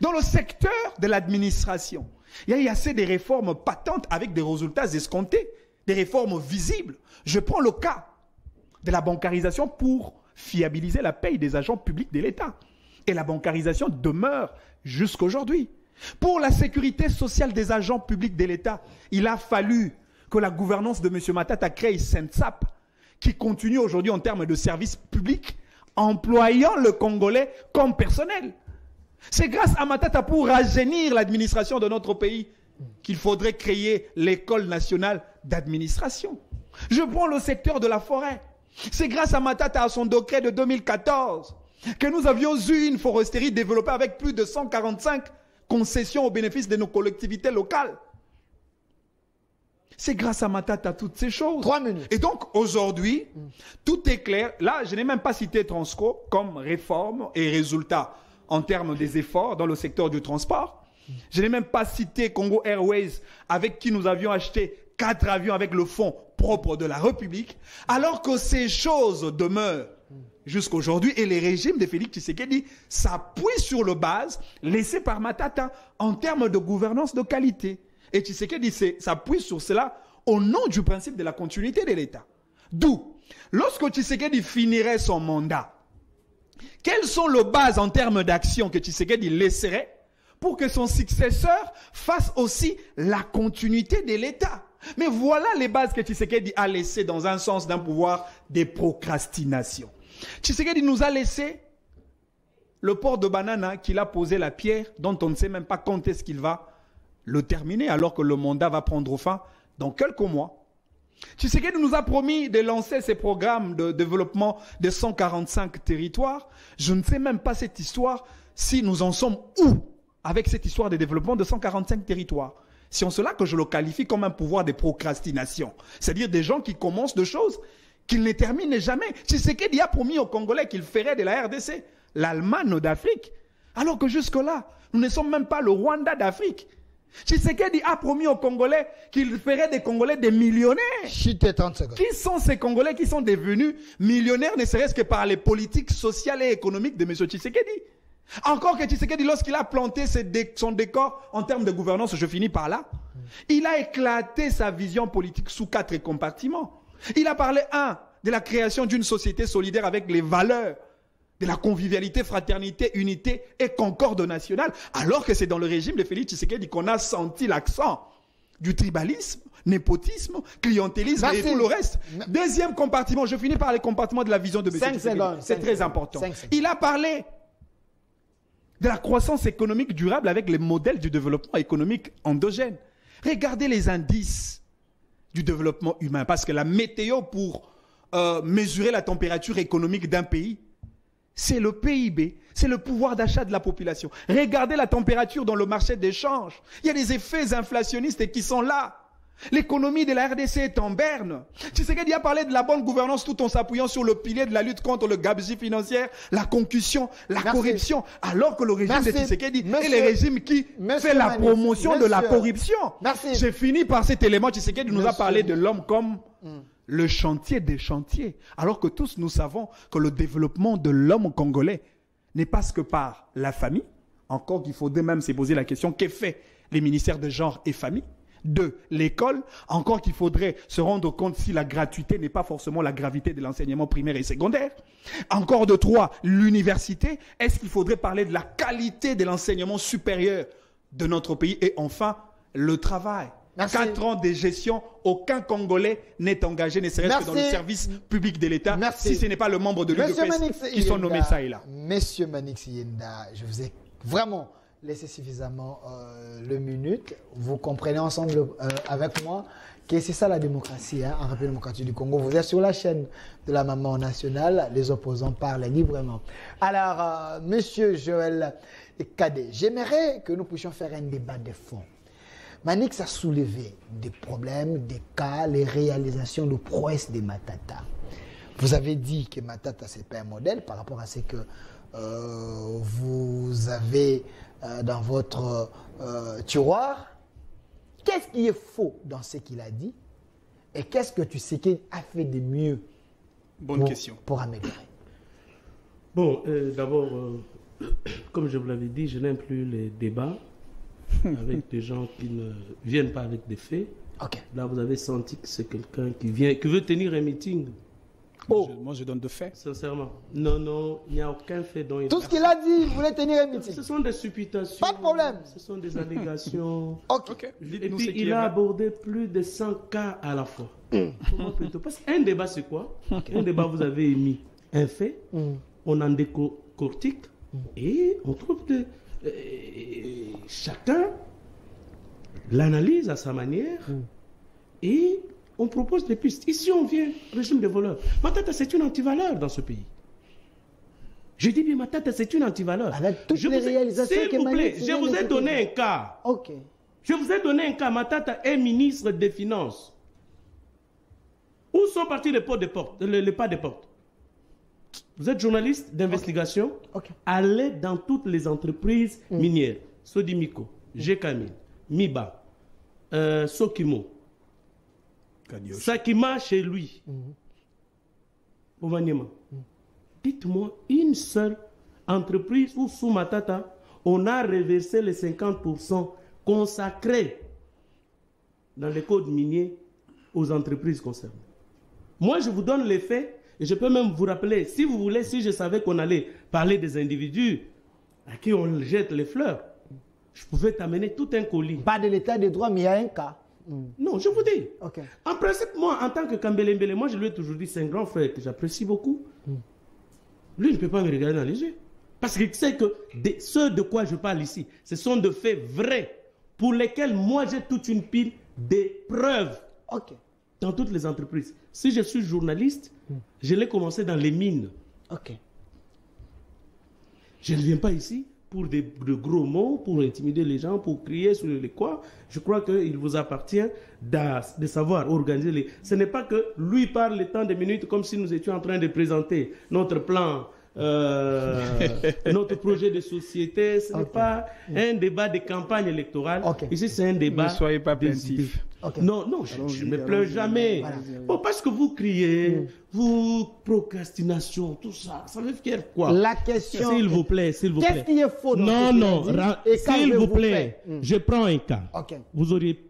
[SPEAKER 2] Dans le secteur de l'administration, il y a eu assez de réformes patentes avec des résultats escomptés, des réformes visibles. Je prends le cas de la bancarisation pour fiabiliser la paye des agents publics de l'État. Et la bancarisation demeure jusqu'aujourd'hui. Pour la sécurité sociale des agents publics de l'État, il a fallu que la gouvernance de M. Matata crée SENSAP, qui continue aujourd'hui en termes de services publics, employant le Congolais comme personnel. C'est grâce à Matata pour rajeunir l'administration de notre pays qu'il faudrait créer l'école nationale d'administration. Je prends le secteur de la forêt. C'est grâce à Matata, à son décret de 2014, que nous avions eu une foresterie développée avec plus de 145 concessions au bénéfice de nos collectivités locales. C'est grâce à Matata toutes ces choses.
[SPEAKER 1] 3 minutes.
[SPEAKER 2] Et donc aujourd'hui, tout est clair. Là, je n'ai même pas cité Transco comme réforme et résultat en termes des efforts dans le secteur du transport. Je n'ai même pas cité Congo Airways avec qui nous avions acheté 4 avions avec le fonds propre de la République, alors que ces choses demeurent jusqu'aujourd'hui et les régimes de Félix Tshisekedi s'appuient sur le base laissé par Matata en termes de gouvernance de qualité. Et Tshisekedi s'appuie sur cela au nom du principe de la continuité de l'État. D'où, lorsque Tshisekedi finirait son mandat, quelles sont les bases en termes d'action que Tshisekedi laisserait pour que son successeur fasse aussi la continuité de l'État? Mais voilà les bases que Tshisekedi a laissées dans un sens d'un pouvoir de procrastination. Tshisekedi nous a laissé le port de Banana qu'il a posé la pierre, dont on ne sait même pas quand est-ce qu'il va le terminer, alors que le mandat va prendre fin dans quelques mois. Tshisekedi nous a promis de lancer ces programmes de développement de 145 territoires. Je ne sais même pas cette histoire, si nous en sommes où avec cette histoire de développement de 145 territoires. C'est en cela que je le qualifie comme un pouvoir de procrastination. C'est-à-dire des gens qui commencent des choses qu'ils ne terminent jamais. Tshisekedi a promis aux Congolais qu'il ferait de la RDC l'Allemagne d'Afrique. Alors que jusque-là, Nous ne sommes même pas le Rwanda d'Afrique. Tshisekedi a promis aux Congolais qu'il ferait des Congolais des millionnaires. Qui sont ces Congolais qui sont devenus millionnaires, ne serait-ce que par les politiques sociales et économiques de M. Tshisekedi? Encore que Tshisekedi, lorsqu'il a planté son décor en termes de gouvernance, je finis par là, il a éclaté sa vision politique sous 4 compartiments. Il a parlé, de la création d'une société solidaire avec les valeurs de la convivialité, fraternité, unité et concorde nationale, alors que c'est dans le régime de Félix Tshisekedi qu'on a senti l'accent du tribalisme, népotisme, clientélisme et tout le reste. Deuxième compartiment, je finis par les compartiments de la vision de M. Tshisekedi. C'est très important. Il a parlé de la croissance économique durable avec les modèles du développement économique endogène. Regardez les indices du développement humain, parce que la météo pour mesurer la température économique d'un pays, c'est le PIB, c'est le pouvoir d'achat de la population. Regardez la température dans le marché d'échange. Il y a des effets inflationnistes qui sont là. L'économie de la RDC est en berne. Tshisekedi a parlé de la bonne gouvernance tout en s'appuyant sur le pilier de la lutte contre le gabegie financier, la concussion, la corruption, alors que le régime de Tshisekedi est le régime qui fait la promotion de la corruption. J'ai fini par cet élément. Tshisekedi nous a parlé de l'homme comme le chantier des chantiers, alors que tous nous savons que le développement de l'homme congolais n'est pas que par la famille, encore qu'il faudrait même se poser la question, qu'est fait les ministères de genre et famille? 2, l'école, encore qu'il faudrait se rendre compte si la gratuité n'est pas forcément la gravité de l'enseignement primaire et secondaire. Encore de 3, l'université, est-ce qu'il faudrait parler de la qualité de l'enseignement supérieur de notre pays? Et enfin, le travail. 4 ans de gestion, aucun Congolais n'est engagé, ne serait-ce que dans le service public de l'État, si ce n'est pas le membre de l'UDPS qui sont nommés ça et là.
[SPEAKER 1] Monsieur Manix Yenda, je vous ai vraiment laissé suffisamment le minute. Vous comprenez ensemble avec moi que c'est ça la démocratie, en République démocratique du Congo. Vous êtes sur la chaîne de la Maman nationale, les opposants parlent librement. Alors, Monsieur Joël Cadet, j'aimerais que nous puissions faire un débat de fond. Manix a soulevé des problèmes, des cas, les réalisations de prouesses de Matata. Vous avez dit que Matata, ce n'est pas un modèle par rapport à ce que vous avez dans votre tiroir. Qu'est-ce qui est faux dans ce qu'il a dit? Et qu'est-ce que tu sais qu'il a fait de mieux pour améliorer?
[SPEAKER 3] Bon, d'abord, comme je vous l'avais dit, je n'aime plus les débats avec des gens qui ne viennent pas avec des faits.
[SPEAKER 1] Okay.
[SPEAKER 3] Là, vous avez senti que c'est quelqu'un qui veut tenir un meeting.
[SPEAKER 2] Moi, je donne de faits.
[SPEAKER 3] Sincèrement. Non, il n'y a aucun fait dont il
[SPEAKER 1] Tout ce qu'il a dit, il voulait tenir un meeting.
[SPEAKER 3] Ce sont des supputations.
[SPEAKER 1] Pas de problème.
[SPEAKER 3] Ce sont des allégations.
[SPEAKER 1] Ok.
[SPEAKER 3] Et puis, il a abordé plus de 100 cas à la fois. Parce qu'un débat, c'est quoi? Un débat, vous avez émis un fait, on en décortique et on trouve que chacun l'analyse à sa manière et on propose des pistes. Ici, on vient, régime de voleurs. Matata, c'est une antivaleur dans ce pays. Je dis bien, Matata, c'est une antivaleur.
[SPEAKER 1] Avec toutes les réalisations
[SPEAKER 3] s'il vous plaît, je vous ai donné un cas.
[SPEAKER 1] Ok.
[SPEAKER 3] Je vous ai donné un cas. Matata est ministre des Finances. Où sont partis les pas des portes? Vous êtes journaliste d'investigation.
[SPEAKER 1] Okay.
[SPEAKER 3] Allez dans toutes les entreprises minières. Sodimiko, Gécamine, Miba, Sokimo, Sakima chez lui. Dites-moi une seule entreprise où sous Matata, on a reversé les 50% consacrés dans les codes miniers aux entreprises concernées. Moi, je vous donne les faits. Et je peux même vous rappeler, si vous voulez, si je savais qu'on allait parler des individus à qui on jette les fleurs, je pouvais t'amener tout un colis.
[SPEAKER 1] Pas de l'état de droit, mais il y a un cas.
[SPEAKER 3] Non, je vous dis.
[SPEAKER 1] Okay.
[SPEAKER 3] En principe, moi, en tant que Kambele Mbele, moi, je lui ai toujours dit, c'est un grand frère que j'apprécie beaucoup. Lui, il ne peut pas me regarder dans les yeux. Parce qu'il sait que ce de quoi je parle ici, ce sont de faits vrais pour lesquels moi, j'ai toute une pile de preuves.
[SPEAKER 1] Ok.
[SPEAKER 3] Dans toutes les entreprises. Si je suis journaliste, je l'ai commencé dans les mines.
[SPEAKER 1] Ok.
[SPEAKER 3] Je ne viens pas ici pour de gros mots, pour intimider les gens, pour crier sur les quoi. Je crois qu'il vous appartient de savoir organiser les... Ce n'est pas que lui parle le temps de minutes comme si nous étions en train de présenter notre plan notre projet de société. Ce n'est pas un débat de campagne électorale. Ici, c'est un débat.
[SPEAKER 2] Ne soyez pas plaintif.
[SPEAKER 3] Non, je ne me pleure jamais. Voilà. Bon, parce que vous criez, vous procrastination, tout ça, ça veut dire quoi?
[SPEAKER 1] La question.
[SPEAKER 3] S'il vous plaît,
[SPEAKER 1] Qu'est-ce qui est faux dans
[SPEAKER 3] s'il vous plaît, je prends un cas. Vous auriez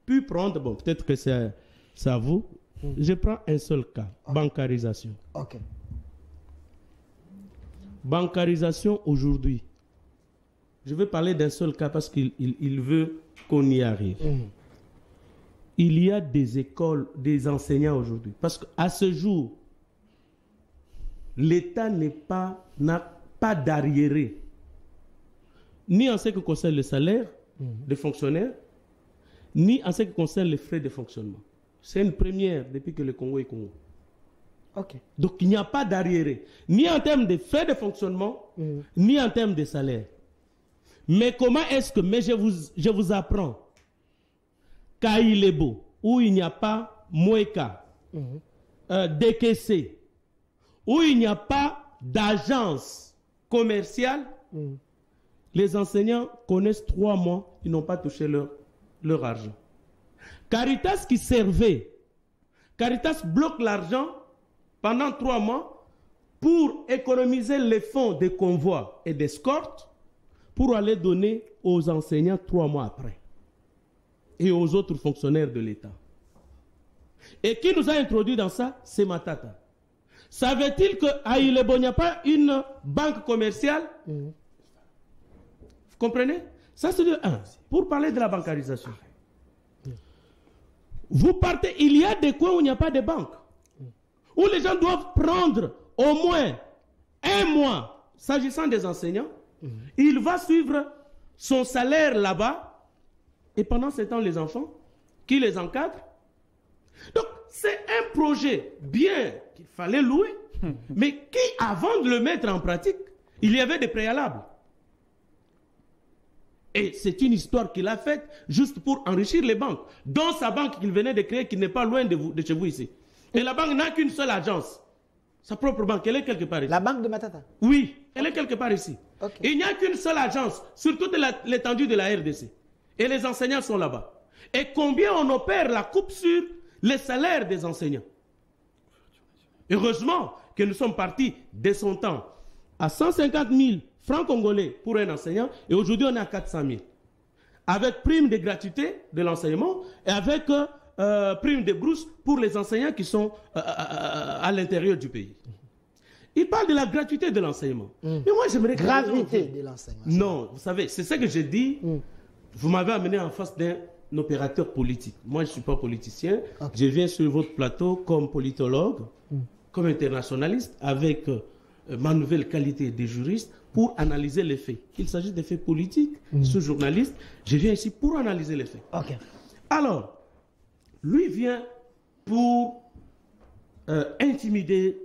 [SPEAKER 3] pu prendre, bon, peut-être que c'est à vous. Je prends un seul cas, bancarisation. Bancarisation aujourd'hui. Je vais parler d'un seul cas parce qu'il veut qu'on y arrive. Il y a des écoles, des enseignants aujourd'hui. Parce qu'à ce jour, l'État n'a pas d'arriéré. Ni en ce qui concerne le salaire des fonctionnaires, ni en ce qui concerne les frais de fonctionnement. C'est une première depuis que le Congo est Congo. Donc il n'y a pas d'arriéré, ni en termes de frais de fonctionnement, ni en termes de salaire. Mais comment est-ce que, je vous apprends qu'à Ilebo, où il n'y a pas Moeka, décaissé, où il n'y a pas d'agence commerciale, les enseignants connaissent 3 mois, ils n'ont pas touché leur argent. Caritas qui servait, Caritas bloque l'argent pendant 3 mois pour économiser les fonds des convois et d'escorte pour aller donner aux enseignants 3 mois après et aux autres fonctionnaires de l'État. Et qui nous a introduit dans ça? C'est Matata. Savait-il qu'à Ilebo, il n'y a pas une banque commerciale? Vous comprenez? Ça, c'est de 1. Pour parler de la bancarisation. Vous partez, il y a des coins où il n'y a pas de banque. Où les gens doivent prendre au moins 1 mois, s'agissant des enseignants, il va suivre son salaire là-bas, et pendant ce temps, les enfants, qui les encadrent. Donc, c'est un projet bien qu'il fallait louer, mais qui, avant de le mettre en pratique, il y avait des préalables. Et c'est une histoire qu'il a faite juste pour enrichir les banques, dont sa banque qu'il venait de créer, qui n'est pas loin de chez vous ici. Et la banque n'a qu'une seule agence. Sa propre banque, elle est quelque part ici.
[SPEAKER 1] La banque de Matata?
[SPEAKER 3] Oui, elle est quelque part ici. Il n'y a qu'une seule agence sur toute l'étendue de la RDC. Et les enseignants sont là-bas. Et combien on opère la coupe sur les salaires des enseignants? Heureusement que nous sommes partis dès son temps à 150 000 francs congolais pour un enseignant, et aujourd'hui on est à 400 000. Avec prime de gratuité de l'enseignement et avec prime de brousse pour les enseignants qui sont à l'intérieur du pays. Il parle de la gratuité de l'enseignement. Mais moi j'aimerais...
[SPEAKER 1] Gratuité de l'enseignement.
[SPEAKER 3] Non, vous savez, c'est ce que j'ai dit. Vous m'avez amené en face d'un opérateur politique. Moi je ne suis pas politicien. Je viens sur votre plateau comme politologue, comme internationaliste, avec ma nouvelle qualité de juriste, pour analyser les faits. Il s'agit des faits politiques. Je suis journaliste. Je viens ici pour analyser les faits. Alors, lui vient pour intimider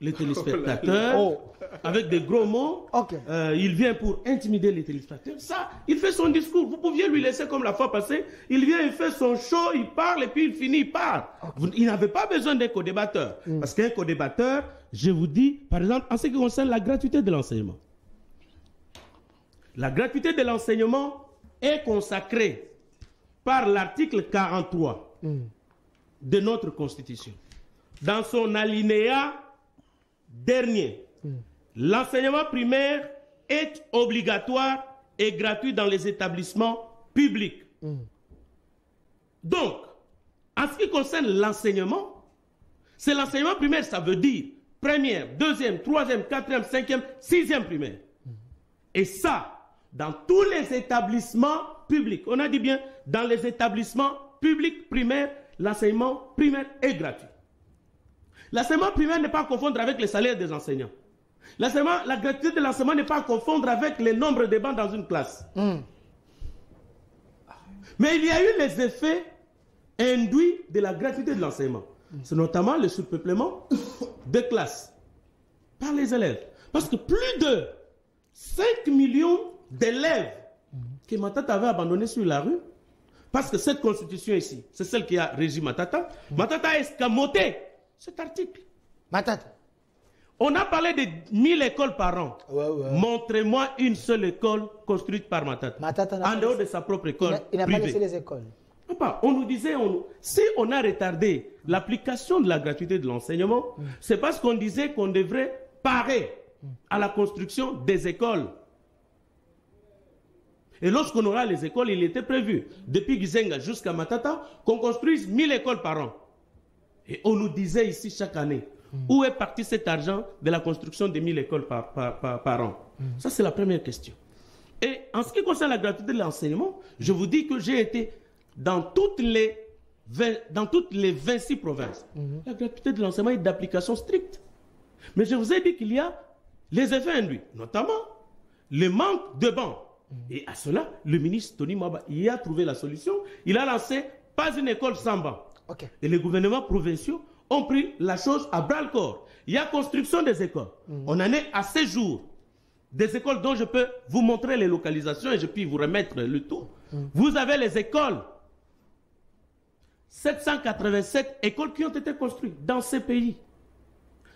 [SPEAKER 3] les téléspectateurs avec des gros mots. Il vient pour intimider les téléspectateurs. Ça, il fait son discours. Vous pouviez lui laisser comme la fois passée. Il vient, il fait son show, il parle et puis il finit, il part. Il n'avait pas besoin d'un co-débatteur. Parce qu'un co-débatteur, je vous dis, par exemple, en ce qui concerne la gratuité de l'enseignement. La gratuité de l'enseignement est consacrée par l'article 43 de notre Constitution. Dans son alinéa dernier, l'enseignement primaire est obligatoire et gratuit dans les établissements publics. Donc, en ce qui concerne l'enseignement, c'est l'enseignement primaire, ça veut dire première, deuxième, troisième, quatrième, cinquième, sixième primaire. Et ça, dans tous les établissements publics, on a dit bien, dans les établissements publics primaires, l'enseignement primaire est gratuit. L'enseignement primaire n'est pas à confondre avec les salaires des enseignants. La gratuité de l'enseignement n'est pas à confondre avec le nombre de bancs dans une classe. Mais il y a eu les effets induits de la gratuité de l'enseignement. C'est notamment le surpeuplement de classes par les élèves. Parce que plus de 5 millions d'élèves que Matata avait abandonnés sur la rue, parce que cette constitution ici, c'est celle qui a régi Matata. Matata a escamoté cet article.
[SPEAKER 1] Matata.
[SPEAKER 3] On a parlé de 1000 écoles par an. Montrez-moi une seule école construite par Matata. En dehors de sa propre école.
[SPEAKER 1] Il n'a pas laissé les écoles.
[SPEAKER 3] On nous disait, si on a retardé l'application de la gratuité de l'enseignement, c'est parce qu'on disait qu'on devrait parer à la construction des écoles. Et lorsqu'on aura les écoles, il était prévu, depuis Gizenga jusqu'à Matata, qu'on construise 1000 écoles par an. Et on nous disait ici chaque année, où est parti cet argent de la construction de 1000 écoles par an? Ça, c'est la première question. Et en ce qui concerne la gratuité de l'enseignement, je vous dis que j'ai été dans toutes les 26 provinces. La gratuité de l'enseignement est d'application stricte. Mais je vous ai dit qu'il y a les effets induits, notamment le manque de bancs. Et à cela, le ministre Tony Mwaba y a trouvé la solution. Il a lancé pas une école sans bancs. Et les gouvernements provinciaux ont pris la chose à bras-le-corps. Il y a construction des écoles. On en est à 16 jours. Des écoles dont je peux vous montrer les localisations et je peux vous remettre le tout. Vous avez les écoles. 787 écoles qui ont été construites dans ces pays.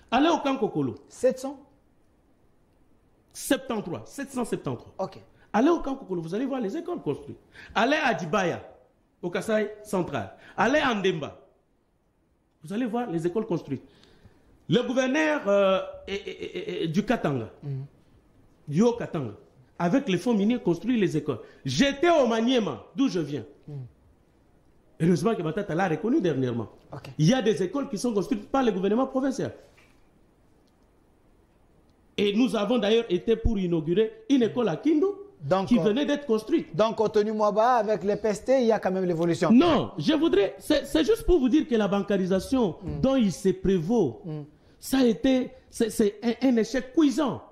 [SPEAKER 3] Allez au Kankokolo. 773. Allez au Kankokolo, vous allez voir les écoles construites. Allez à Djibaya, au Kasaï central. Allez à Ndemba. Vous allez voir les écoles construites. Le gouverneur du Katanga, du Haut-Katanga, avec les fonds miniers, construit les écoles. J'étais au Maniema, d'où je viens. Heureusement que Matata l'a reconnu dernièrement. Il y a des écoles qui sont construites par le gouvernement provincial. Et nous avons d'ailleurs été pour inaugurer une école à Kindu qui venait d'être construite.
[SPEAKER 1] Donc, au Tony Mwaba, avec les PST, il y a quand même l'évolution.
[SPEAKER 3] Non, je voudrais... C'est juste pour vous dire que la bancarisation dont il se prévaut, ça a été... C'est un échec cuisant.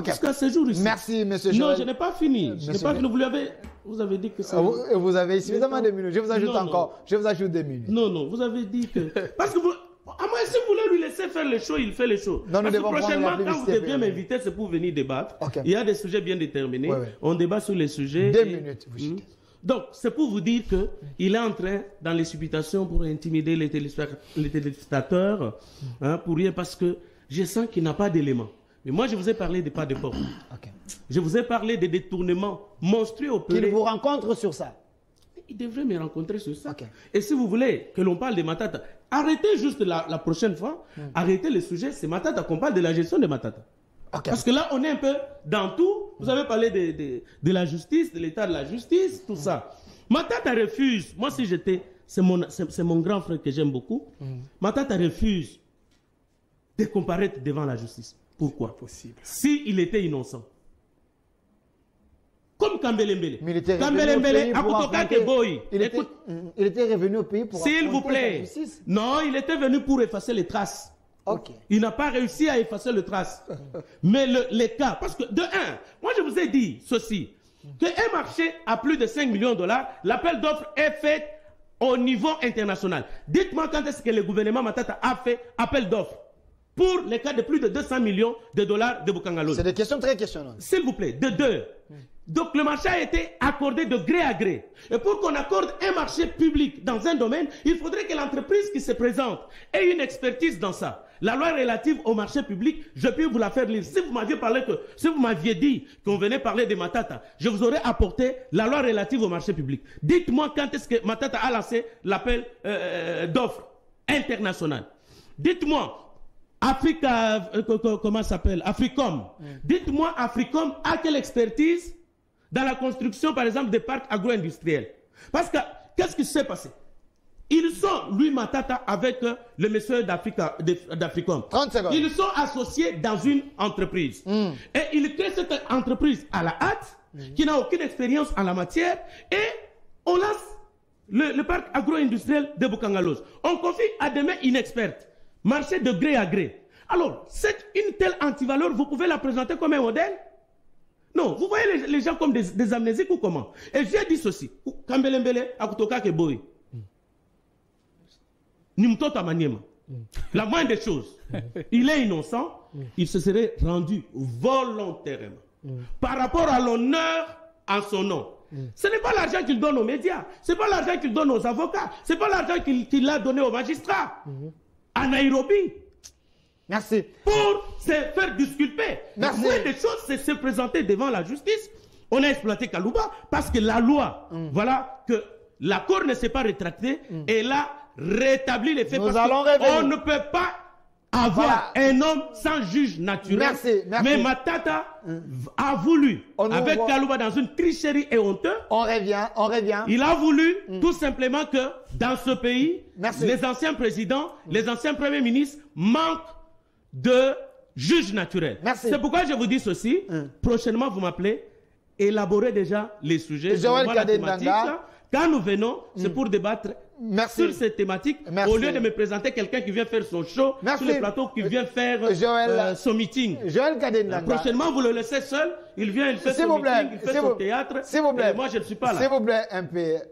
[SPEAKER 3] Jusqu'à ce jour ici.
[SPEAKER 1] Merci, monsieur Joël.
[SPEAKER 3] Non, je n'ai pas fini. Je n'ai pas fini. Vous avez dit que ça...
[SPEAKER 1] Vous avez suffisamment de minutes. Je vous ajoute encore. Je vous ajoute 2 minutes.
[SPEAKER 3] Non, vous avez dit que... Parce que vous... À moins si vous voulez lui laisser faire les shows, il fait les shows.
[SPEAKER 1] Non, nous devons
[SPEAKER 3] prochainement, quand vous deviez m'inviter, c'est pour venir débattre. Il y a des sujets bien déterminés. On débat sur les sujets.
[SPEAKER 1] 2 minutes, vous
[SPEAKER 3] Donc, c'est pour vous dire qu'il est en train, dans les supputations, pour intimider les téléspectateurs, pour rien, parce que je sens qu'il n'a pas d'éléments. Mais moi, je vous ai parlé des pas de porte. Je vous ai parlé des détournements monstrueux opérés.
[SPEAKER 1] Qu'il vous rencontre sur ça.
[SPEAKER 3] Il devrait me rencontrer sur ça. Et si vous voulez que l'on parle de Matata, arrêtez juste la prochaine fois, arrêtez le sujet, c'est Matata qu'on parle de la gestion de Matata. Parce que là, on est un peu dans tout. Vous avez parlé de la justice, de l'état de la justice, tout ça. Matata refuse. Moi, si j'étais... C'est mon grand frère que j'aime beaucoup. Matata refuse de comparaître devant la justice. Pourquoi? S'il était innocent. Comme Kambelembele. Kambelembele,
[SPEAKER 1] il était revenu au pays pour...
[SPEAKER 3] S'il vous plaît. Non, il était venu pour effacer les traces. Il n'a pas réussi à effacer les traces. Mais les cas, parce que de un, moi je vous ai dit ceci, qu'un marché à plus de 5 millions de dollars, l'appel d'offres est fait au niveau international. Dites-moi quand est-ce que le gouvernement Matata a fait appel d'offres pour les cas de plus de 200 millions de dollars de Bukangalo.
[SPEAKER 1] C'est des questions très questionnantes.
[SPEAKER 3] S'il vous plaît, de deux. Donc le marché a été accordé de gré à gré. Et pour qu'on accorde un marché public dans un domaine, il faudrait que l'entreprise qui se présente ait une expertise dans ça. La loi relative au marché public, je peux vous la faire lire. Si vous m'aviez dit qu'on venait parler de Matata, je vous aurais apporté la loi relative au marché public. Dites-moi quand est-ce que Matata a lancé l'appel d'offres international. Dites-moi, comment ça s'appelle? Africom. Dites-moi, Africom a quelle expertise dans la construction, par exemple, des parcs agro-industriels? Parce que, qu'est-ce qui s'est passé? Ils sont, lui, Matata, avec le monsieur d'Africom.
[SPEAKER 1] 30 secondes.
[SPEAKER 3] Ils sont associés dans une entreprise. Et ils créent cette entreprise à la hâte, qui n'a aucune expérience en la matière, et on lance le parc agro-industriel de Bukangalos. On confie à des mains inexpertes. Marché de gré à gré. Alors, une telle antivaleur, vous pouvez la présenter comme un modèle? Non, vous voyez les gens comme des amnésiques ou comment? Et j'ai dit ceci. Kambelembele, Akutoka Keboy. Nimtota Maniema. La moindre des choses. Il est innocent. Il se serait rendu volontairement. Par rapport à l'honneur en son nom. Ce n'est pas l'argent qu'il donne aux médias. Ce n'est pas l'argent qu'il donne aux avocats. Ce n'est pas l'argent qu'il a donné aux magistrats. À Nairobi.
[SPEAKER 1] Merci.
[SPEAKER 3] Pour se faire disculper.
[SPEAKER 1] Merci.
[SPEAKER 3] La moindre des choses, c'est se présenter devant la justice. On a exploité Kalouba parce que la loi, voilà, que la Cour ne s'est pas rétractée, elle a rétabli les faits.
[SPEAKER 1] Nous
[SPEAKER 3] parce
[SPEAKER 1] allons
[SPEAKER 3] on ne peut pas avoir un homme sans juge naturel.
[SPEAKER 1] Merci.
[SPEAKER 3] Mais Matata a voulu, avec Kalouba dans une tricherie et honteuse,
[SPEAKER 1] on revient.
[SPEAKER 3] Il a voulu tout simplement que dans ce pays, les anciens présidents, les anciens premiers ministres manquent de juges naturels. C'est pourquoi je vous dis ceci. Prochainement, vous m'appelez, élaborez déjà les sujets.
[SPEAKER 1] Joël
[SPEAKER 3] thématique. Quand nous venons, c'est pour débattre sur ces thématiques, au lieu de me présenter quelqu'un qui vient faire son show sur le plateau, qui vient faire son meeting.
[SPEAKER 1] Joël Kadendanga.
[SPEAKER 3] Prochainement, vous le laissez seul, il vient, il fait son meeting, il fait son théâtre.
[SPEAKER 1] S'il vous plaît.
[SPEAKER 3] Moi, je ne suis pas là.
[SPEAKER 1] S'il vous plaît,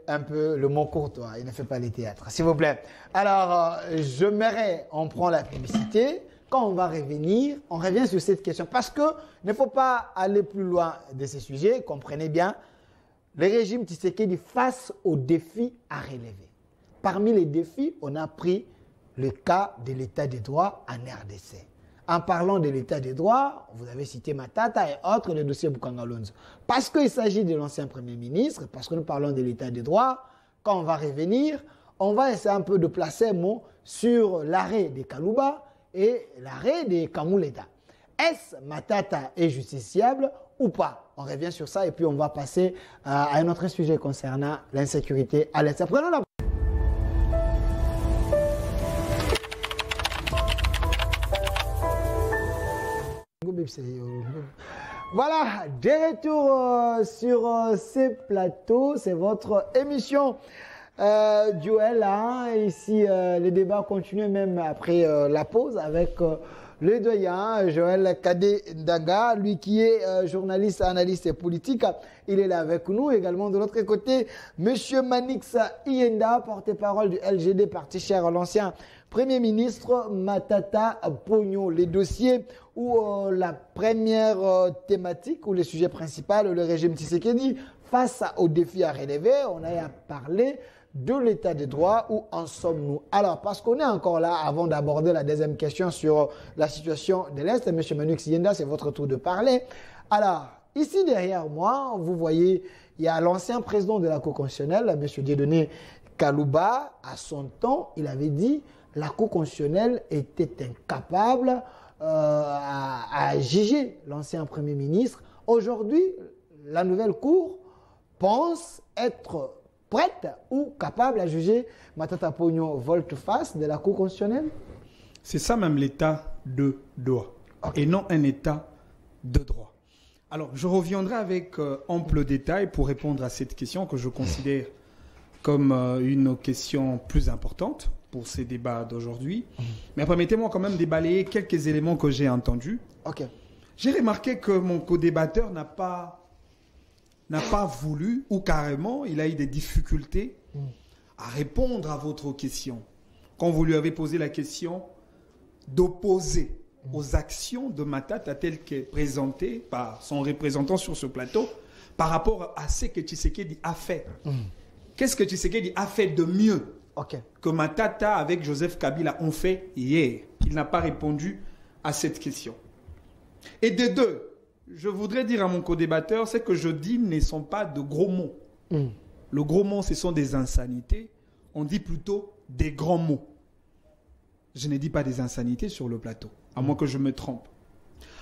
[SPEAKER 1] un peu le mot courtois, il ne fait pas les théâtres. S'il vous plaît. Alors, je m'aimerais, on prend la publicité. Quand on va revenir, on revient sur cette question. Parce que il ne faut pas aller plus loin de ces sujets, comprenez bien. Le régime Tshisekedi face aux défis à relever. Parmi les défis, on a pris le cas de l'état des droits en RDC. En parlant de l'état des droits, vous avez cité Matata et autres, le dossier Bukangalonzo. Parce qu'il s'agit de l'ancien Premier ministre, parce que nous parlons de l'état des droits, quand on va revenir, on va essayer un peu de placer un mot sur l'arrêt de Kalouba et l'arrêt de Kamuleta. Est-ce Matata est justiciable ou pas? On revient sur ça et puis on va passer à un autre sujet concernant l'insécurité à l'Est. Prenons la... Voilà, de retour sur ces plateaux, c'est votre émission duel. Ici, les débats continuent même après la pause avec... le doyen Joël Kadendanga, lui qui est journaliste, analyste et politique, il est là avec nous. Également de l'autre côté, Monsieur Manix Iyenda, porte-parole du LGD, parti cher à l'ancien Premier ministre Matata Ponyo. Les dossiers où la première thématique ou le sujet principal, le régime Tshisekedi face aux défis à relever, on a parlé de l'état des droits, où en sommes-nous? Alors, parce qu'on est encore là, avant d'aborder la deuxième question sur la situation de l'Est, M. Manix Iyenda, c'est votre tour de parler. Alors, ici derrière moi, vous voyez, il y a l'ancien président de la Cour constitutionnelle, M. Dieudonné Kalouba. À son temps, il avait dit la Cour constitutionnelle était incapable à juger l'ancien Premier ministre. Aujourd'hui, la nouvelle Cour pense être prête ou capable à juger Matata Ponyo volte-face de la Cour constitutionnelle?
[SPEAKER 2] C'est ça même l'état de droit, et non un état de droit. Alors, je reviendrai avec ample détail pour répondre à cette question que je considère comme une question plus importante pour ces débats d'aujourd'hui. Mais permettez-moi quand même de balayer quelques éléments que j'ai entendus. J'ai remarqué que mon co-débatteur n'a pas voulu, ou carrément, il a eu des difficultés à répondre à votre question. Quand vous lui avez posé la question d'opposer aux actions de Matata telles qu'elles présentées par son représentant sur ce plateau par rapport à ce que Tshisekedi a fait. Qu'est-ce que Tshisekedi a fait de mieux que Matata avec Joseph Kabila ont fait hier? Il n'a pas répondu à cette question. Et de deux, je voudrais dire à mon co-débatteur, ce que je dis ne sont pas de gros mots. Le gros mot, ce sont des insanités. On dit plutôt des grands mots. Je ne dis pas des insanités sur le plateau, à moins que je me trompe.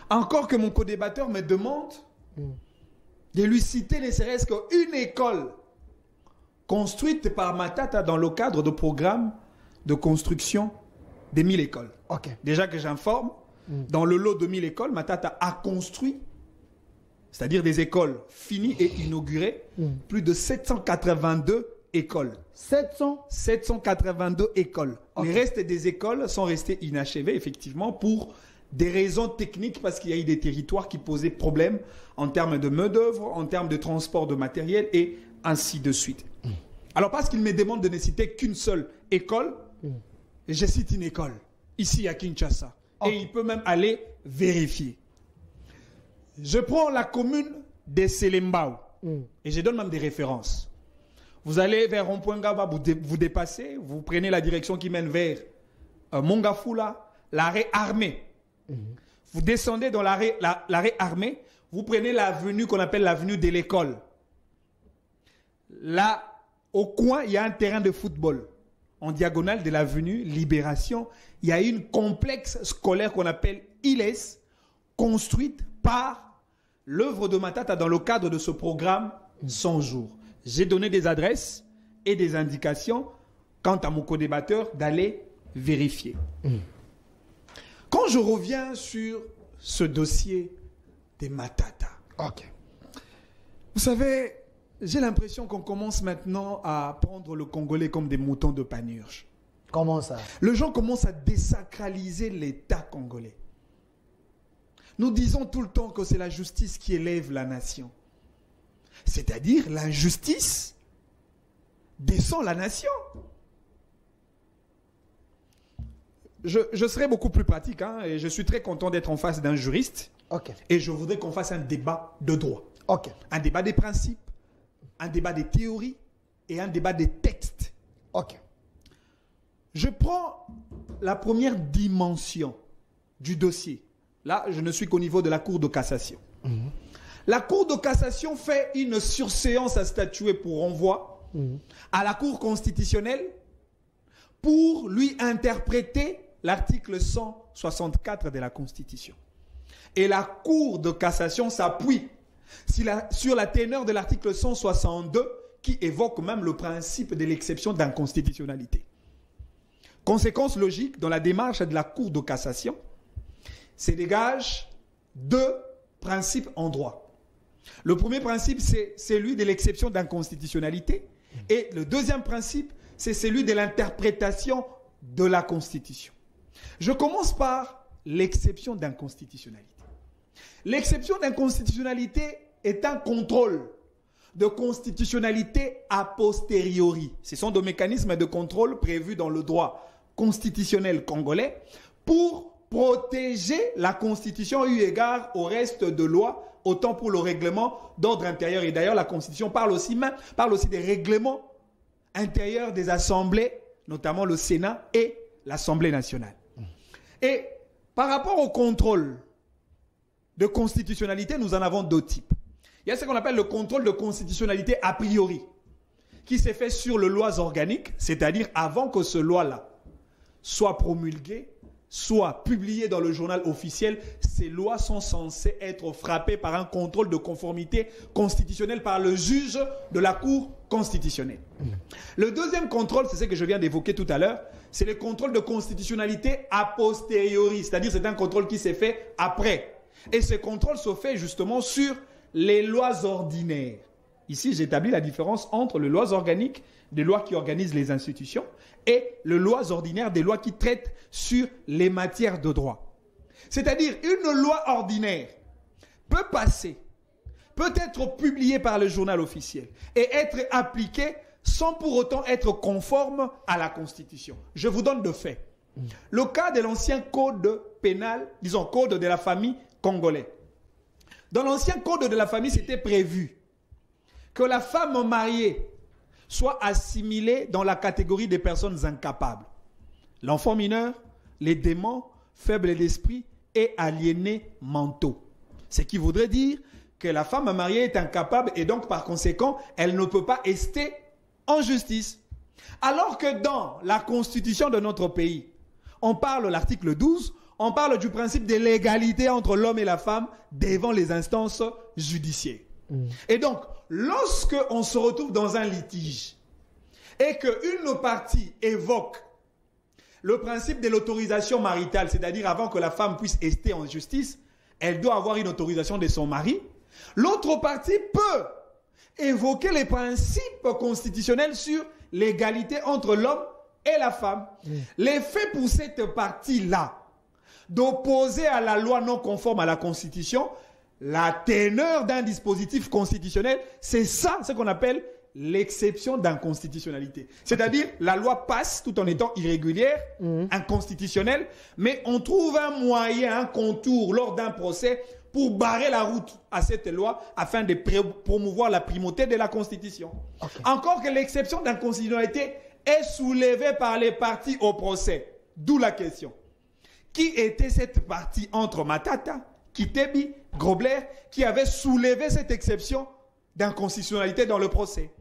[SPEAKER 2] Encore que mon co-débatteur me demande de lui citer ne serait-ce qu'une école construite par Matata dans le cadre de programme de construction des 1000 écoles. Déjà que j'informe, dans le lot de 1000 écoles, Matata a construit, c'est-à-dire des écoles finies et inaugurées, plus de 782 écoles. 782 écoles. Les restes des écoles sont restées inachevées, effectivement, pour des raisons techniques, parce qu'il y a eu des territoires qui posaient problème en termes de main-d'œuvre, en termes de transport de matériel, et ainsi de suite. Alors, parce qu'il me demande de ne citer qu'une seule école, je cite une école, ici à Kinshasa. Et il peut même aller vérifier. Je prends la commune de Selembao et je donne même des références. Vous allez vers Rond-Point Ngaba, vous dépassez, vous prenez la direction qui mène vers Mongafula, l'arrêt Armée. Vous descendez dans l'arrêt Armée, vous prenez l'avenue qu'on appelle l'avenue de l'école. Là, au coin, il y a un terrain de football. En diagonale de l'avenue Libération, il y a une complexe scolaire qu'on appelle ILES, construite par l'œuvre de Matata dans le cadre de ce programme 100 jours. J'ai donné des adresses et des indications quant à mon co-débatteur d'aller vérifier. Quand je reviens sur ce dossier des Matata, vous savez, j'ai l'impression qu'on commence maintenant à prendre le Congolais comme des moutons de panurge.
[SPEAKER 1] Comment ça?
[SPEAKER 2] Les gens commencent à désacraliser l'État congolais. Nous disons tout le temps que c'est la justice qui élève la nation. C'est-à-dire l'injustice descend la nation. Je serai beaucoup plus pratique, et je suis très content d'être en face d'un juriste. Et je voudrais qu'on fasse un débat de droit. Un débat des principes, un débat des théories et un débat des textes. Je prends la première dimension du dossier. Là, je ne suis qu'au niveau de la Cour de cassation. La Cour de cassation fait une surséance à statuer pour renvoi à la Cour constitutionnelle pour lui interpréter l'article 164 de la Constitution. Et la Cour de cassation s'appuie sur la teneur de l'article 162 qui évoque même le principe de l'exception d'inconstitutionnalité. Conséquence logique, dans la démarche de la Cour de cassation, se dégage deux principes en droit. Le premier principe, c'est celui de l'exception d'inconstitutionnalité. Et le deuxième principe, c'est celui de l'interprétation de la Constitution. Je commence par l'exception d'inconstitutionnalité. L'exception d'inconstitutionnalité est un contrôle de constitutionnalité a posteriori. Ce sont des mécanismes de contrôle prévus dans le droit constitutionnel congolais pour protéger la Constitution eu égard au reste de loi, autant pour le règlement d'ordre intérieur. Et d'ailleurs, la Constitution parle aussi des règlements intérieurs des assemblées, notamment le Sénat et l'Assemblée nationale. Et par rapport au contrôle de constitutionnalité, nous en avons deux types. Il y a ce qu'on appelle le contrôle de constitutionnalité a priori, qui s'est fait sur les lois organiques, c'est-à-dire avant que ce loi-là soit promulguée, soit publiée dans le journal officiel, ces lois sont censées être frappées par un contrôle de conformité constitutionnelle par le juge de la Cour constitutionnelle. Le deuxième contrôle, c'est ce que je viens d'évoquer tout à l'heure, c'est le contrôle de constitutionnalité a posteriori, c'est-à-dire c'est un contrôle qui s'est fait après. Et ce contrôle se fait justement sur les lois ordinaires. Ici, j'établis la différence entre les lois organiques, des lois qui organisent les institutions, et les lois ordinaires, des lois qui traitent sur les matières de droit. C'est-à-dire, une loi ordinaire peut passer, peut être publiée par le journal officiel et être appliquée sans pour autant être conforme à la Constitution. Je vous donne deux faits. Le cas de l'ancien code pénal, disons code de la famille congolais. Dans l'ancien code de la famille, c'était prévu que la femme mariée soit assimilée dans la catégorie des personnes incapables. L'enfant mineur, les démons, faibles d'esprit et aliénés mentaux. Ce qui voudrait dire que la femme mariée est incapable et donc par conséquent, elle ne peut pas rester en justice. Alors que dans la constitution de notre pays, on parle, l'article 12, on parle du principe de l'égalité entre l'homme et la femme devant les instances judiciaires. Et donc, lorsque on se retrouve dans un litige et qu'une partie évoque le principe de l'autorisation maritale, c'est-à-dire avant que la femme puisse rester en justice, elle doit avoir une autorisation de son mari, l'autre partie peut évoquer les principes constitutionnels sur l'égalité entre l'homme et la femme. L'effet pour cette partie-là d'opposer à la loi non conforme à la Constitution la teneur d'un dispositif constitutionnel, c'est ça ce qu'on appelle l'exception d'inconstitutionnalité. C'est-à-dire la loi passe tout en étant irrégulière, inconstitutionnelle, mais on trouve un moyen, un contour lors d'un procès pour barrer la route à cette loi afin de promouvoir la primauté de la Constitution. Encore que l'exception d'inconstitutionnalité est soulevée par les parties au procès. D'où la question. qui était cette partie entre Matata, Kitebi, Grobler, qui avait soulevé cette exception d'inconstitutionnalité dans le procès.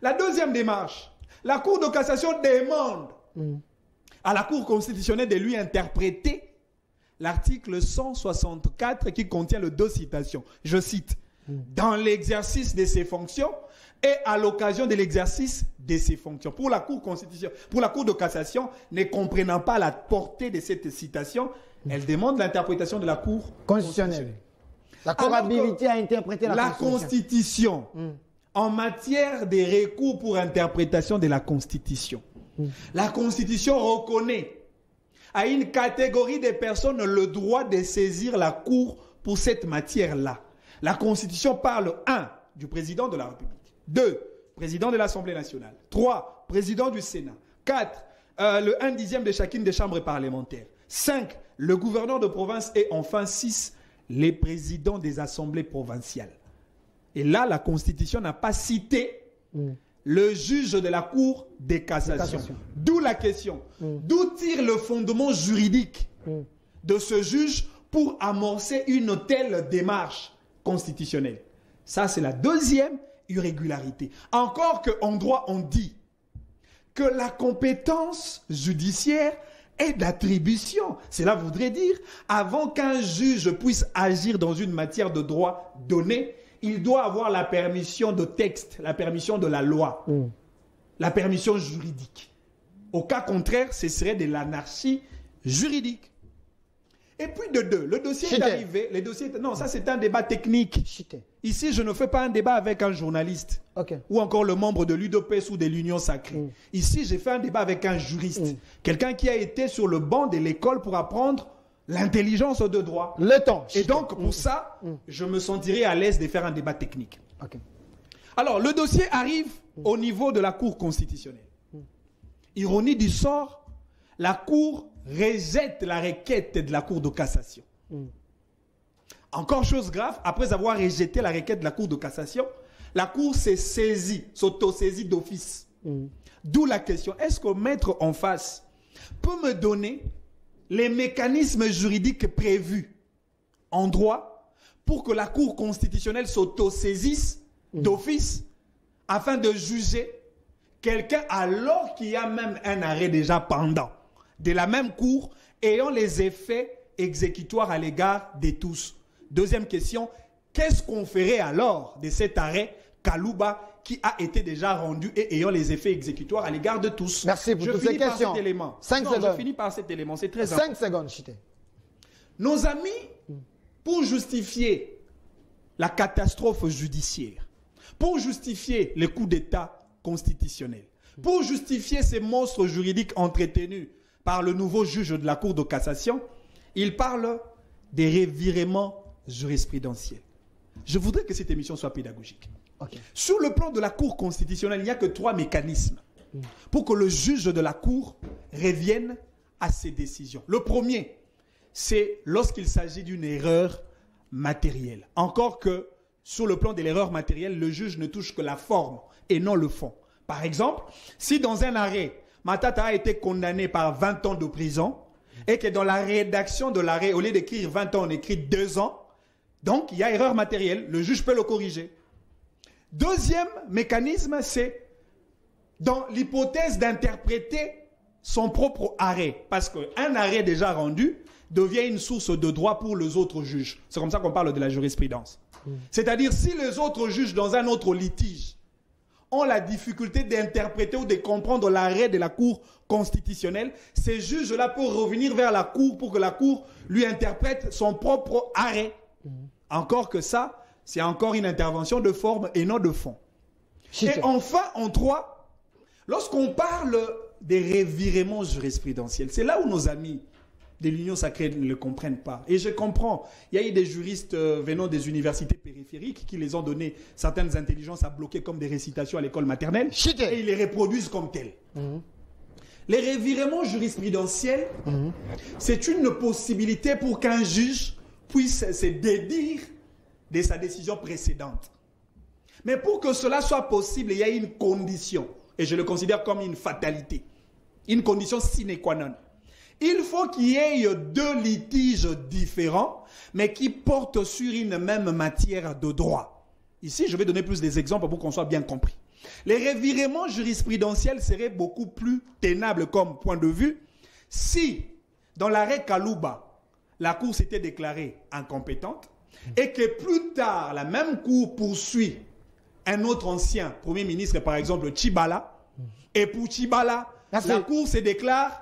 [SPEAKER 2] La deuxième démarche, la Cour de cassation demande à la Cour constitutionnelle de lui interpréter l'article 164 qui contient les deux citations. Je cite, dans l'exercice de ses fonctions et à l'occasion de l'exercice de ses fonctions. Pour la Cour de cassation, ne comprenant pas la portée de cette citation, elle demande l'interprétation de la Cour constitutionnelle.
[SPEAKER 1] La Cour habilitée à interpréter la
[SPEAKER 2] Constitution. En matière de recours pour interprétation de la Constitution, la Constitution reconnaît à une catégorie de personnes le droit de saisir la Cour pour cette matière-là. La Constitution parle 1. du président de la République, 2. président de l'Assemblée nationale, 3. président du Sénat, 4. Le 1/10 de chacune des chambres parlementaires, 5. le gouverneur de province et enfin 6. les présidents des assemblées provinciales. Et là, la Constitution n'a pas cité le juge de la Cour de cassation. D'où la question. D'où tire le fondement juridique de ce juge pour amorcer une telle démarche constitutionnelle? Ça, c'est la deuxième irrégularité. Encore qu'en droit, on dit que la compétence judiciaire est d'attribution. Cela voudrait dire, avant qu'un juge puisse agir dans une matière de droit donnée, il doit avoir la permission de texte, la permission de la loi, la permission juridique. Au cas contraire, ce serait de l'anarchie juridique. Et puis de deux, le dossier est arrivé. Non, ça c'est un débat technique. Ici, je ne fais pas un débat avec un journaliste ou encore le membre de l'UDPS ou de l'Union Sacrée. Ici, j'ai fait un débat avec un juriste, quelqu'un qui a été sur le banc de l'école pour apprendre l'intelligence de droit.
[SPEAKER 1] Le temps.
[SPEAKER 2] Et donc, pour ça, je me sentirai à l'aise de faire un débat technique. Alors, le dossier arrive au niveau de la Cour constitutionnelle. Ironie du sort, la Cour rejette la requête de la Cour de cassation. Encore chose grave, après avoir rejeté la requête de la Cour de cassation, la Cour s'est saisie, s'auto-saisit d'office. D'où la question, est-ce que le maître en face peut me donner les mécanismes juridiques prévus en droit pour que la Cour constitutionnelle s'auto-saisisse d'office afin de juger quelqu'un alors qu'il y a même un arrêt déjà pendant de la même Cour ayant les effets exécutoires à l'égard de tous. Deuxième question, qu'est-ce qu'on ferait alors de cet arrêt Kalouba qui a été déjà rendu et ayant les effets exécutoires à l'égard de tous?
[SPEAKER 1] Merci pour toutes ces questions.
[SPEAKER 2] 5 secondes. Je finis par cet élément, c'est très important.
[SPEAKER 1] 5 secondes, Chité.
[SPEAKER 2] Nos amis, pour justifier la catastrophe judiciaire, pour justifier les coups d'État constitutionnels, pour justifier ces monstres juridiques entretenus par le nouveau juge de la Cour de cassation, ils parlent des revirements jurisprudentiels. Je voudrais que cette émission soit pédagogique. Sur le plan de la Cour constitutionnelle, il n'y a que 3 mécanismes pour que le juge de la Cour revienne à ses décisions. Le premier, c'est lorsqu'il s'agit d'une erreur matérielle. Encore que, sur le plan de l'erreur matérielle, le juge ne touche que la forme et non le fond. Par exemple, si dans un arrêt, Matata a été condamné par 20 ans de prison et que dans la rédaction de l'arrêt, au lieu d'écrire 20 ans, on écrit 2 ans, donc il y a erreur matérielle, le juge peut le corriger. Deuxième mécanisme, c'est dans l'hypothèse d'interpréter son propre arrêt. Parce qu'un arrêt déjà rendu devient une source de droit pour les autres juges. C'est comme ça qu'on parle de la jurisprudence. C'est-à-dire si les autres juges dans un autre litige ont la difficulté d'interpréter ou de comprendre l'arrêt de la Cour constitutionnelle, ces juges-là peuvent revenir vers la Cour pour que la Cour lui interprète son propre arrêt. Encore que ça, c'est encore une intervention de forme et non de fond. Et enfin, en 3, lorsqu'on parle des revirements jurisprudentiels, c'est là où nos amis de l'Union Sacrée ne le comprennent pas. Et je comprends, il y a eu des juristes venant des universités périphériques qui les ont donné certaines intelligences à bloquer comme des récitations à l'école maternelle et ils les reproduisent comme telles. Les revirements jurisprudentiels, c'est une possibilité pour qu'un juge puisse se dédire de sa décision précédente. Mais pour que cela soit possible, il y a une condition, et je le considère comme une fatalité, une condition sine qua non. Il faut qu'il y ait deux litiges différents, mais qui portent sur une même matière de droit. Ici, je vais donner plus des exemples pour qu'on soit bien compris. Les revirements jurisprudentiels seraient beaucoup plus tenables comme point de vue si, dans l'arrêt Kalouba, la Cour s'était déclarée incompétente et que plus tard, la même Cour poursuit un autre ancien Premier ministre, par exemple Tchibala, et pour Tchibala, la Cour se déclare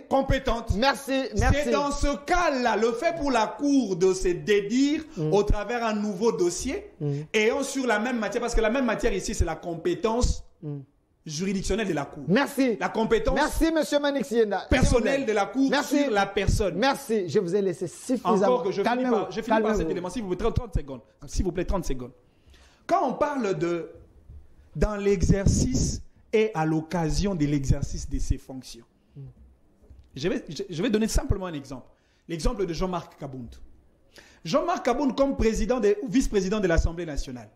[SPEAKER 2] compétente. C'est dans ce cas-là, le fait pour la Cour de se dédire au travers un nouveau dossier, ayant sur la même matière, parce que la même matière ici, c'est la compétence juridictionnelle de la Cour. La compétence
[SPEAKER 1] monsieur Manix-Yenda.
[SPEAKER 2] Personnelle de la Cour sur la personne.
[SPEAKER 1] Merci, je vous ai laissé suffisamment.
[SPEAKER 2] Encore que je finis par cet élément, s'il vous plaît, 30 secondes. S'il vous plaît, 30 secondes. Quand on parle de dans l'exercice et à l'occasion de l'exercice de ses fonctions, je vais donner simplement un exemple. L'exemple de Jean-Marc Kabound. Jean-Marc Kabound comme vice-président de l'Assemblée nationale.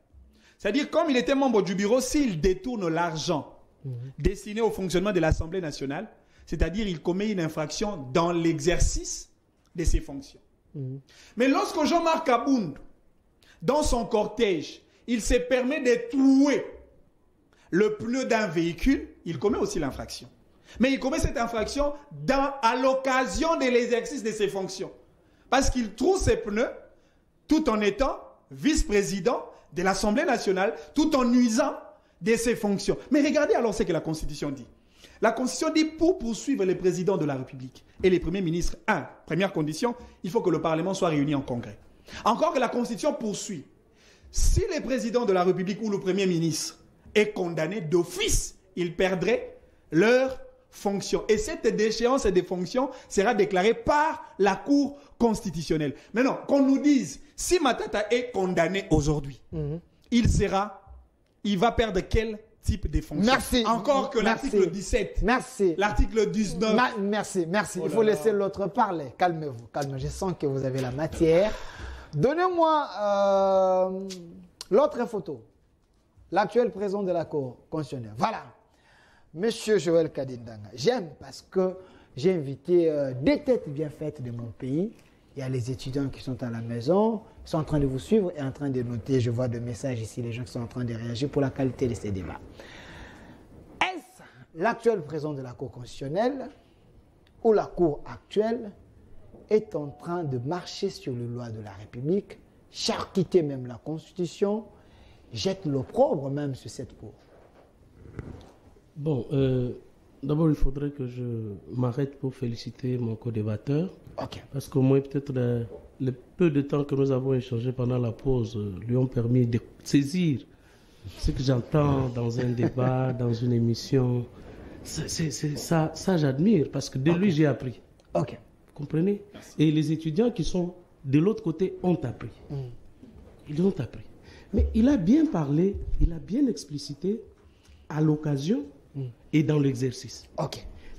[SPEAKER 2] C'est-à-dire, comme il était membre du bureau, s'il détourne l'argent destiné au fonctionnement de l'Assemblée nationale, c'est-à-dire il commet une infraction dans l'exercice de ses fonctions. Mais lorsque Jean-Marc Kabound, dans son cortège, il se permet de trouer le pneu d'un véhicule, il commet aussi l'infraction. Mais il commet cette infraction à l'occasion de l'exercice de ses fonctions. Parce qu'il trouve ses pneus tout en étant vice-président de l'Assemblée nationale, tout en nuisant de ses fonctions. Mais regardez alors ce que la Constitution dit. La Constitution dit pour poursuivre les présidents de la République et les premiers ministres, première condition, il faut que le Parlement soit réuni en congrès. Encore que la Constitution poursuit. Si le président de la République ou le premier ministre est condamné d'office, ils perdraient leur fonction. Et cette déchéance des fonctions sera déclarée par la Cour constitutionnelle. Maintenant, qu'on nous dise, si Matata est condamné aujourd'hui, il va perdre quel type de fonction? Encore que l'article 17, l'article 19...
[SPEAKER 1] Merci. Il faut laisser l'autre parler. Calmez-vous. Je sens que vous avez la matière. Donnez-moi l'autre photo. L'actuel président de la Cour constitutionnelle. Voilà. Monsieur Joël Kadindanga. J'aime parce que j'ai invité des têtes bien faites de mon pays. Il y a les étudiants qui sont à la maison, ils sont en train de vous suivre et en train de noter. Je vois des messages ici, les gens qui sont en train de réagir pour la qualité de ces débats. Est-ce l'actuel président de la Cour constitutionnelle ou la Cour actuelle est en train de marcher sur les lois de la République, charcuter même la Constitution, jette l'opprobre même sur cette Cour?
[SPEAKER 3] Bon, d'abord, il faudrait que je m'arrête pour féliciter mon co-débatteur. Parce qu'au moins, peut-être, le peu de temps que nous avons échangé pendant la pause lui ont permis de saisir ce que j'entends dans un débat, dans une émission. Ça, j'admire, parce que de lui, j'ai appris. Vous comprenez? Merci. Et les étudiants qui sont de l'autre côté ont appris. Ils ont appris. Mais il a bien parlé, il a bien explicité à l'occasion et dans l'exercice.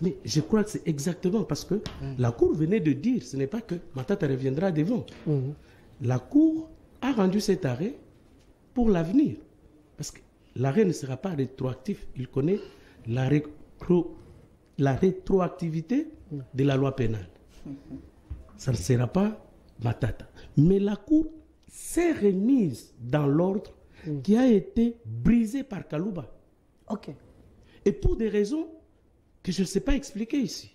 [SPEAKER 3] Mais je crois que c'est exactement parce que la Cour venait de dire, ce n'est pas que Matata reviendra devant. La Cour a rendu cet arrêt pour l'avenir. Parce que l'arrêt ne sera pas rétroactif. Il connaît la rétroactivité de la loi pénale. Ça ne sera pas Matata. Mais la Cour s'est remise dans l'ordre qui a été brisé par Kalouba. Et pour des raisons que je ne sais pas expliquer ici.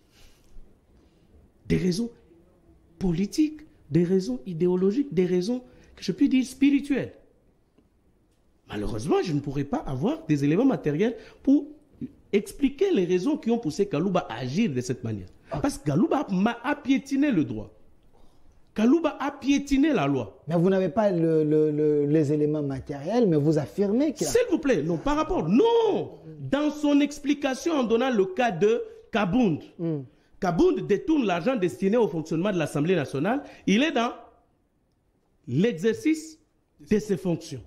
[SPEAKER 3] Des raisons politiques, des raisons idéologiques, des raisons que je puis dire spirituelles. Malheureusement, je ne pourrais pas avoir des éléments matériels pour expliquer les raisons qui ont poussé Kalouba à agir de cette manière. Parce que Kalouba a piétiné le droit. Kalouba a piétiné la loi.
[SPEAKER 1] Mais vous n'avez pas les éléments matériels, mais vous affirmez qu'il a...
[SPEAKER 3] S'il vous plaît, non, par rapport... Non. Dans son explication en donnant le cas de Kabound. Kabound détourne l'argent destiné au fonctionnement de l'Assemblée nationale. Il est dans l'exercice de ses fonctions.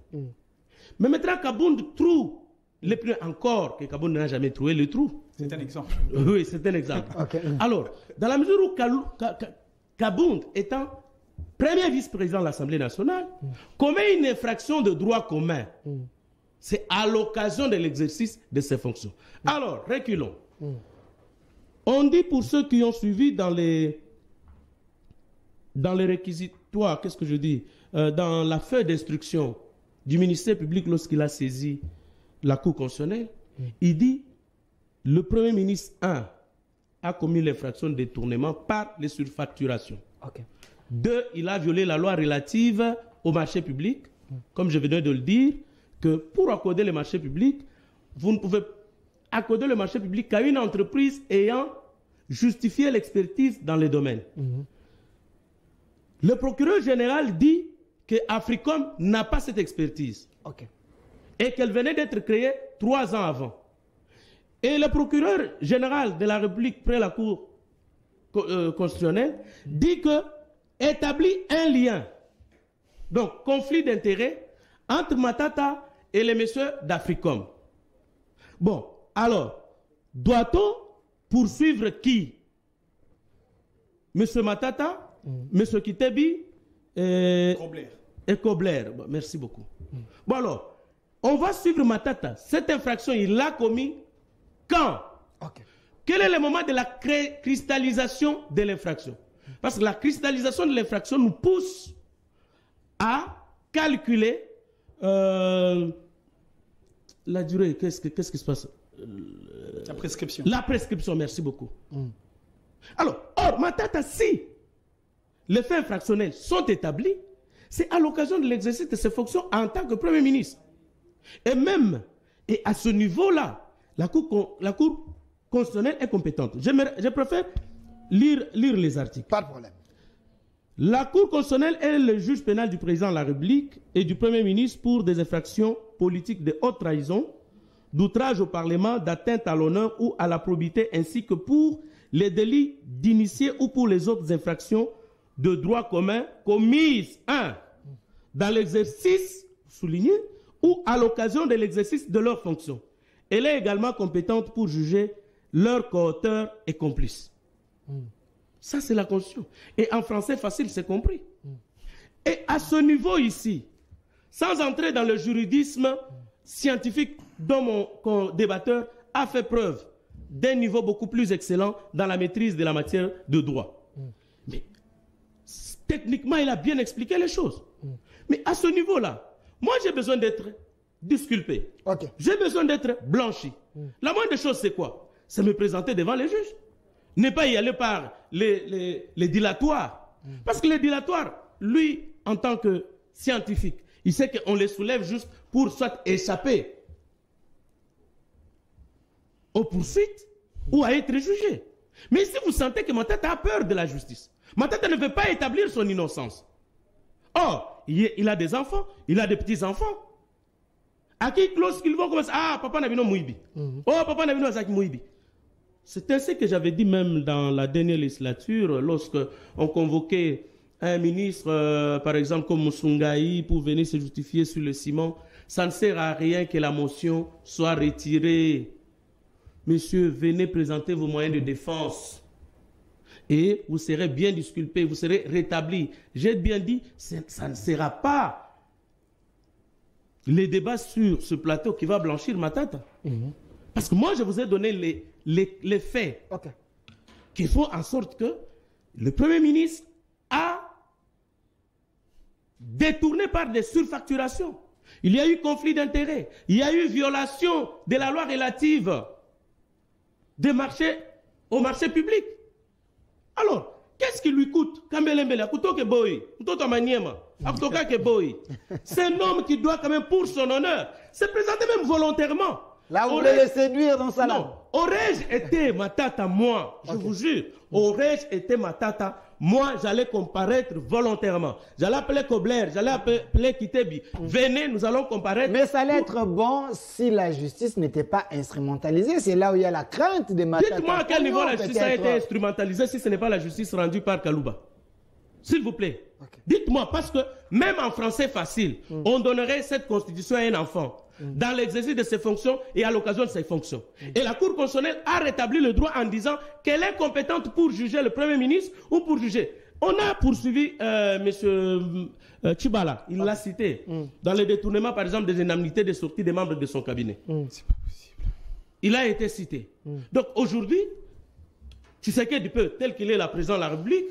[SPEAKER 3] Mais maintenant, Kabound trouve les pneus encore que Kabound n'a jamais trouvé le trou.
[SPEAKER 2] C'est un exemple.
[SPEAKER 3] Oui, c'est un exemple. Alors, dans la mesure où Kabound étant premier vice-président de l'Assemblée nationale, commet une infraction de droit commun. C'est à l'occasion de l'exercice de ses fonctions. Alors, reculons. On dit pour ceux qui ont suivi dans les réquisitoires, qu'est-ce que je dis, dans la feuille d'instruction du ministère public lorsqu'il a saisi la Cour constitutionnelle, il dit le Premier ministre 1 a commis l'infraction de détournement par les surfacturations. 2, il a violé la loi relative au marché public, comme je venais de le dire, que pour accorder le marché public, vous ne pouvez accorder le marché public qu'à une entreprise ayant justifié l'expertise dans les domaines. Le procureur général dit que Africom n'a pas cette expertise et qu'elle venait d'être créée 3 ans avant. Et le procureur général de la République près la Cour constitutionnelle dit que établit un lien, donc conflit d'intérêts entre Matata et les messieurs d'Africom. Bon, alors, doit-on poursuivre qui? Monsieur Matata, Monsieur Kitebi et Kobler. Bon, merci beaucoup. Bon alors, on va suivre Matata. Cette infraction, il l'a commis quand? Quel est le moment de la cristallisation de l'infraction? Parce que la cristallisation de l'infraction nous pousse à calculer la durée. Qu'est-ce qui se passe?
[SPEAKER 2] La prescription.
[SPEAKER 3] La prescription, merci beaucoup. Alors, or, Matata, si les faits infractionnels sont établis, c'est à l'occasion de l'exercice de ses fonctions en tant que Premier ministre. Et même, et à ce niveau-là, la Cour constitutionnelle est compétente. Je préfère lire les articles.
[SPEAKER 1] Pas de problème.
[SPEAKER 3] La Cour constitutionnelle est le juge pénal du président de la République et du Premier ministre pour des infractions politiques de haute trahison, d'outrage au Parlement, d'atteinte à l'honneur ou à la probité, ainsi que pour les délits d'initiés ou pour les autres infractions de droit commun commises, 1. dans l'exercice, souligné, ou à l'occasion de l'exercice de leurs fonctions. Elle est également compétente pour juger leurs coauteurs et complices. Ça, c'est la Constitution. Et en français facile, c'est compris. Et à ce niveau ici, sans entrer dans le juridisme scientifique dont mon débatteur a fait preuve d'un niveau beaucoup plus excellent dans la maîtrise de la matière de droit. Mais techniquement, il a bien expliqué les choses. Mais à ce niveau-là, moi, j'ai besoin d'être disculpé. J'ai besoin d'être blanchi. La moindre des choses, c'est quoi? C'est me présenter devant les juges. Ne pas y aller par les dilatoires. Parce que les dilatoires, lui, en tant que scientifique, il sait qu'on les soulève juste pour soit échapper aux poursuites ou à être jugé. Mais si vous sentez que Matata a peur de la justice, Matata ne veut pas établir son innocence. Or, il a des enfants, il a des petits-enfants. À qui, lorsqu'ils vont commencer, ah, papa n'a vu non mouibi. Oh, papa n'a vu non Zaki mouibi. C'est ainsi que j'avais dit même dans la dernière législature, lorsque on convoquait un ministre, par exemple comme Moussoungaï, pour venir se justifier sur le ciment, ça ne sert à rien que la motion soit retirée. Messieurs, venez présenter vos moyens de défense. Et vous serez bien disculpés, vous serez rétablis. J'ai bien dit, ça ne sera pas les débats sur ce plateau qui va blanchir Matata. Parce que moi, je vous ai donné les faits qui font en sorte que le Premier ministre a détourné par des surfacturations. Il y a eu conflit d'intérêts. Il y a eu violation de la loi relative des marchés au marché public. Alors, qu'est-ce qui lui coûte? C'est un homme qui doit quand même, pour son honneur, se présenter même volontairement.
[SPEAKER 1] Là, vous voulez le séduire dans sa langue.
[SPEAKER 3] Aurais-je été Matata, moi, je vous jure, aurais-je été Matata, moi, j'allais comparaître volontairement. J'allais appeler Kobler, j'allais appeler Kitebi. Venez, nous allons comparaître.
[SPEAKER 1] Mais ça allait être bon si la justice n'était pas instrumentalisée. C'est là où il y a la crainte des Matata.
[SPEAKER 3] Dites-moi à quel niveau la justice a été instrumentalisée si ce n'est pas la justice rendue par Kalouba. S'il vous plaît. Dites-moi, parce que même en français facile, on donnerait cette constitution à un enfant dans l'exercice de ses fonctions et à l'occasion de ses fonctions. Et la Cour constitutionnelle a rétabli le droit en disant qu'elle est compétente pour juger le Premier ministre ou pour juger. On a poursuivi M. Tchibala, il l'a cité, dans le détournement, par exemple, des indemnités de sortie des membres de son cabinet.
[SPEAKER 2] C'est pas possible.
[SPEAKER 3] Il a été cité. Donc aujourd'hui, Tshisekedi peut, tel qu'il est la président de la République,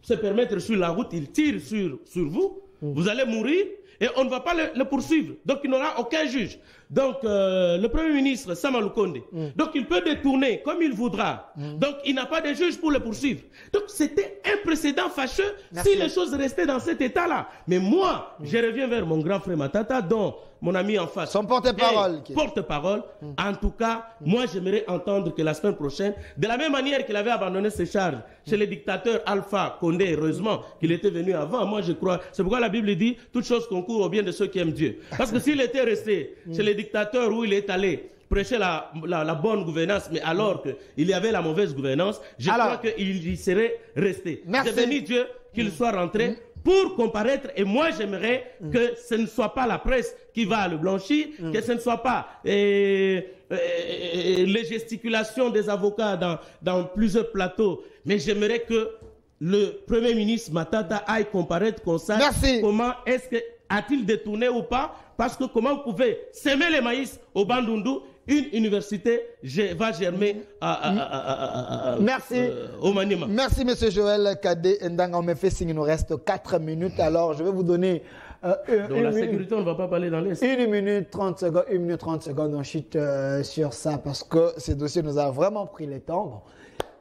[SPEAKER 3] se permettre sur la route, il tire sur vous, vous allez mourir et on ne va pas le poursuivre. Donc il n'aura aucun juge. Donc le Premier ministre Sama Lukonde, donc il peut détourner comme il voudra. Donc il n'a pas de juge pour le poursuivre. Donc c'était un précédent fâcheux si les choses restaient dans cet état-là. Mais moi, je reviens vers mon grand frère Matata, dont mon ami en face.
[SPEAKER 1] Son porte-parole.
[SPEAKER 3] Porte-parole. En tout cas, moi j'aimerais entendre que la semaine prochaine, de la même manière qu'il avait abandonné ses charges chez le dictateur Alpha Condé, heureusement qu'il était venu avant. Moi je crois, c'est pourquoi la Bible dit, toute chose concourt au bien de ceux qui aiment Dieu. Parce que s'il était resté chez les dictateurs où il est allé prêcher la bonne gouvernance, mais alors qu'il y avait la mauvaise gouvernance, je crois qu'il y serait resté.
[SPEAKER 1] Merci.
[SPEAKER 3] Je bénis Dieu qu'il soit rentré pour comparaître, et moi j'aimerais que ce ne soit pas la presse qui va le blanchir, que ce ne soit pas les gesticulations des avocats dans plusieurs plateaux, mais j'aimerais que le Premier ministre Matata aille comparaître qu'on sache comment est-ce que a-t-il détourné ou pas, parce que comment vous pouvez semer les maïs au Bandundu, une université va germer au Maniema.
[SPEAKER 1] Merci, M. Joël Kadé Ndanga. On me fait signe, il nous reste 4 minutes. Alors, je vais vous donner...
[SPEAKER 3] Donc la sécurité, on ne va pas parler dans l'Est.
[SPEAKER 1] 1 minute 30 secondes, 1 minute 30 secondes, on chute sur ça parce que ce dossier nous a vraiment pris le temps. Bon.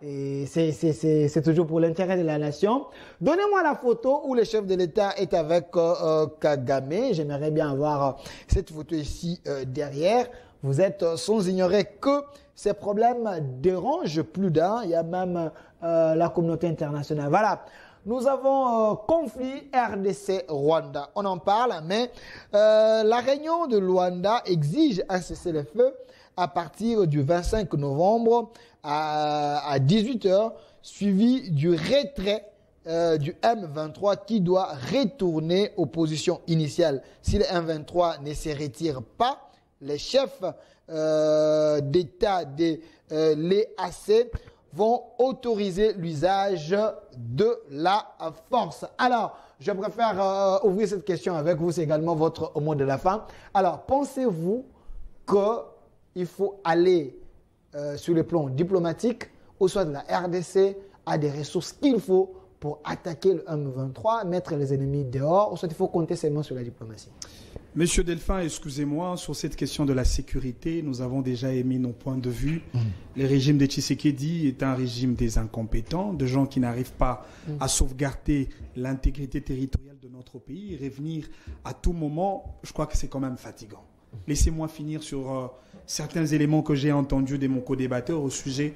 [SPEAKER 1] Et c'est toujours pour l'intérêt de la nation. Donnez-moi la photo où le chef de l'État est avec Kagame. J'aimerais bien avoir cette photo ici derrière. Vous êtes sans ignorer que ces problèmes dérangent plus d'un. Il y a même la communauté internationale. Voilà. Nous avons conflit RDC-Rwanda. On en parle, mais la réunion de Luanda exige un cessez-le-feu à partir du 25 novembre à 18h, suivi du retrait du M23 qui doit retourner aux positions initiales. Si le M23 ne se retire pas, les chefs d'État de l'EAC vont autoriser l'usage de la force. Alors, je préfère ouvrir cette question avec vous, c'est également votre mot de la fin. Alors, pensez-vous qu'il faut aller sur le plan diplomatique, ou soit de la RDC a des ressources qu'il faut pour attaquer le M23, mettre les ennemis dehors, ou soit il faut compter seulement sur la diplomatie?
[SPEAKER 2] Monsieur Delphin, excusez-moi, sur cette question de la sécurité, nous avons déjà émis nos points de vue. Le régime de Tshisekedi est un régime des incompétents, de gens qui n'arrivent pas à sauvegarder l'intégrité territoriale de notre pays. Et revenir à tout moment, je crois que c'est quand même fatigant. Laissez-moi finir sur certains éléments que j'ai entendus de mon co-débatteur au sujet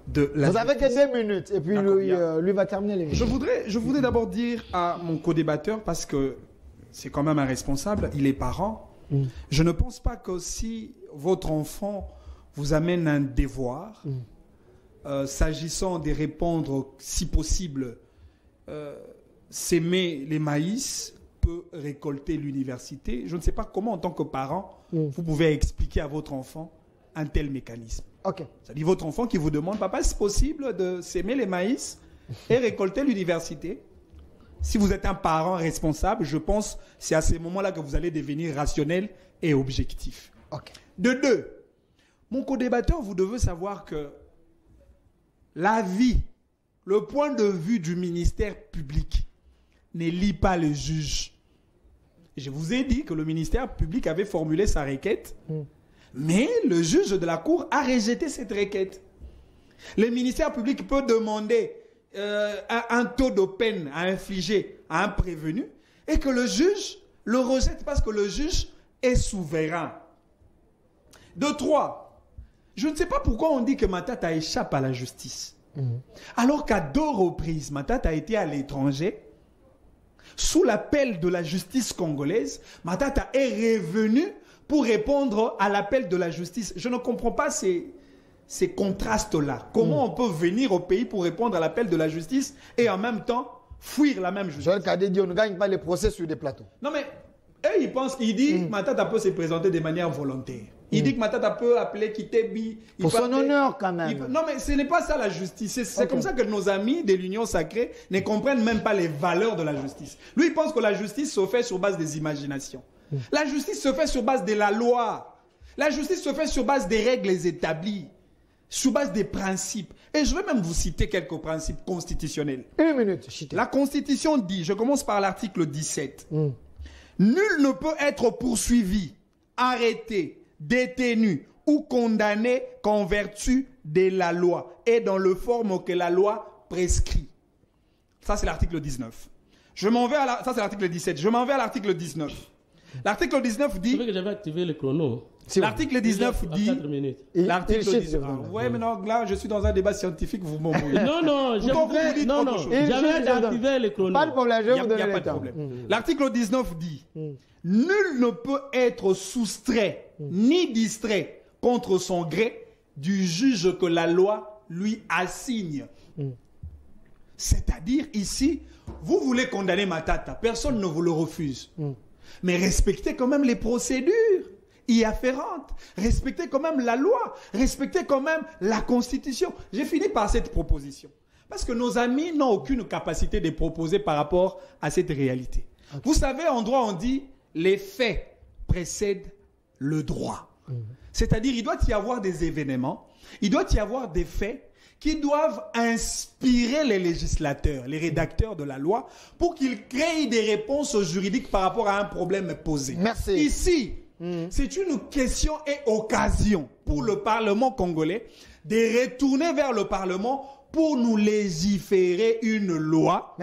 [SPEAKER 2] de la...
[SPEAKER 1] Vous avez que 2 minutes, et puis lui va terminer l'émission.
[SPEAKER 2] Je voudrais d'abord dire à mon co-débatteur, parce que c'est quand même un responsable, il est parent. Je ne pense pas que si votre enfant vous amène un devoir, s'agissant de répondre, si possible, s'aimer les maïs peut récolter l'université. Je ne sais pas comment, en tant que parent, vous pouvez expliquer à votre enfant un tel mécanisme. C'est-à-dire votre enfant qui vous demande, papa, est-ce possible de s'aimer les maïs et récolter l'université? Si vous êtes un parent responsable, je pense que c'est à ces moments-là que vous allez devenir rationnel et objectif. De 2, mon co-débatteur, vous devez savoir que l'avis, le point de vue du ministère public ne lit pas le juge. Je vous ai dit que le ministère public avait formulé sa requête, mais le juge de la Cour a rejeté cette requête. Le ministère public peut demander un taux de peine à infliger à un prévenu et que le juge le rejette parce que le juge est souverain. De 3, je ne sais pas pourquoi on dit que Matata échappe à la justice. Alors qu'à 2 reprises, Matata a été à l'étranger. Sous l'appel de la justice congolaise, Matata est revenu pour répondre à l'appel de la justice. Je ne comprends pas ces contrastes-là. Comment on peut venir au pays pour répondre à l'appel de la justice et en même temps fuir la même justice?
[SPEAKER 1] Joël Kadé dit on ne gagne pas les procès sur des plateaux.
[SPEAKER 2] Non mais, il pense qu'il dit Matata peut se présenter de manière volontaire. Il dit que Matata peut appeler Kitebi.
[SPEAKER 1] Pour son honneur quand même.
[SPEAKER 2] Non mais ce n'est pas ça la justice. C'est comme ça que nos amis de l'Union sacrée ne comprennent même pas les valeurs de la justice. Lui il pense que la justice se fait sur base des imaginations. La justice se fait sur base de la loi. La justice se fait sur base des règles établies. sur base des principes. Et je vais même vous citer quelques principes constitutionnels.
[SPEAKER 1] 1 minute, chité.
[SPEAKER 2] La Constitution dit, je commence par l'article 17, nul ne peut être poursuivi, arrêté, détenu ou condamné qu'en vertu de la loi et dans le forme que la loi prescrit. Ça, c'est l'article 19. Je m'en vais à ça, c'est l'article 17. Je m'en vais à l'article 19. L'article 19 dit...
[SPEAKER 3] C'est vrai que j'avais activé le chrono.
[SPEAKER 2] L'article 19 dit...
[SPEAKER 3] 4 minutes.
[SPEAKER 2] L'article 19... Ouais, mais non, là, je suis dans un débat scientifique, vous m'embrouillez.
[SPEAKER 3] Non, j'avais activé le chrono.
[SPEAKER 1] Pas de problème, je vais vous donner
[SPEAKER 2] le temps. L'article 19 dit, nul ne peut être soustrait ni distrait contre son gré du juge que la loi lui assigne. C'est-à-dire, ici, vous voulez condamner Matata, personne ne vous le refuse. Mais respectez quand même les procédures y afférentes. Respectez quand même la loi. Respectez quand même la Constitution. J'ai fini par cette proposition. Parce que nos amis n'ont aucune capacité de proposer par rapport à cette réalité. Okay. Vous savez, en droit, on dit les faits précèdent le droit. C'est-à-dire, il doit y avoir des événements, il doit y avoir des faits qui doivent inspirer les législateurs, les rédacteurs de la loi, pour qu'ils créent des réponses juridiques par rapport à un problème posé.
[SPEAKER 1] Merci.
[SPEAKER 2] Ici, c'est une question et occasion pour le Parlement congolais de retourner vers le Parlement pour nous légiférer une loi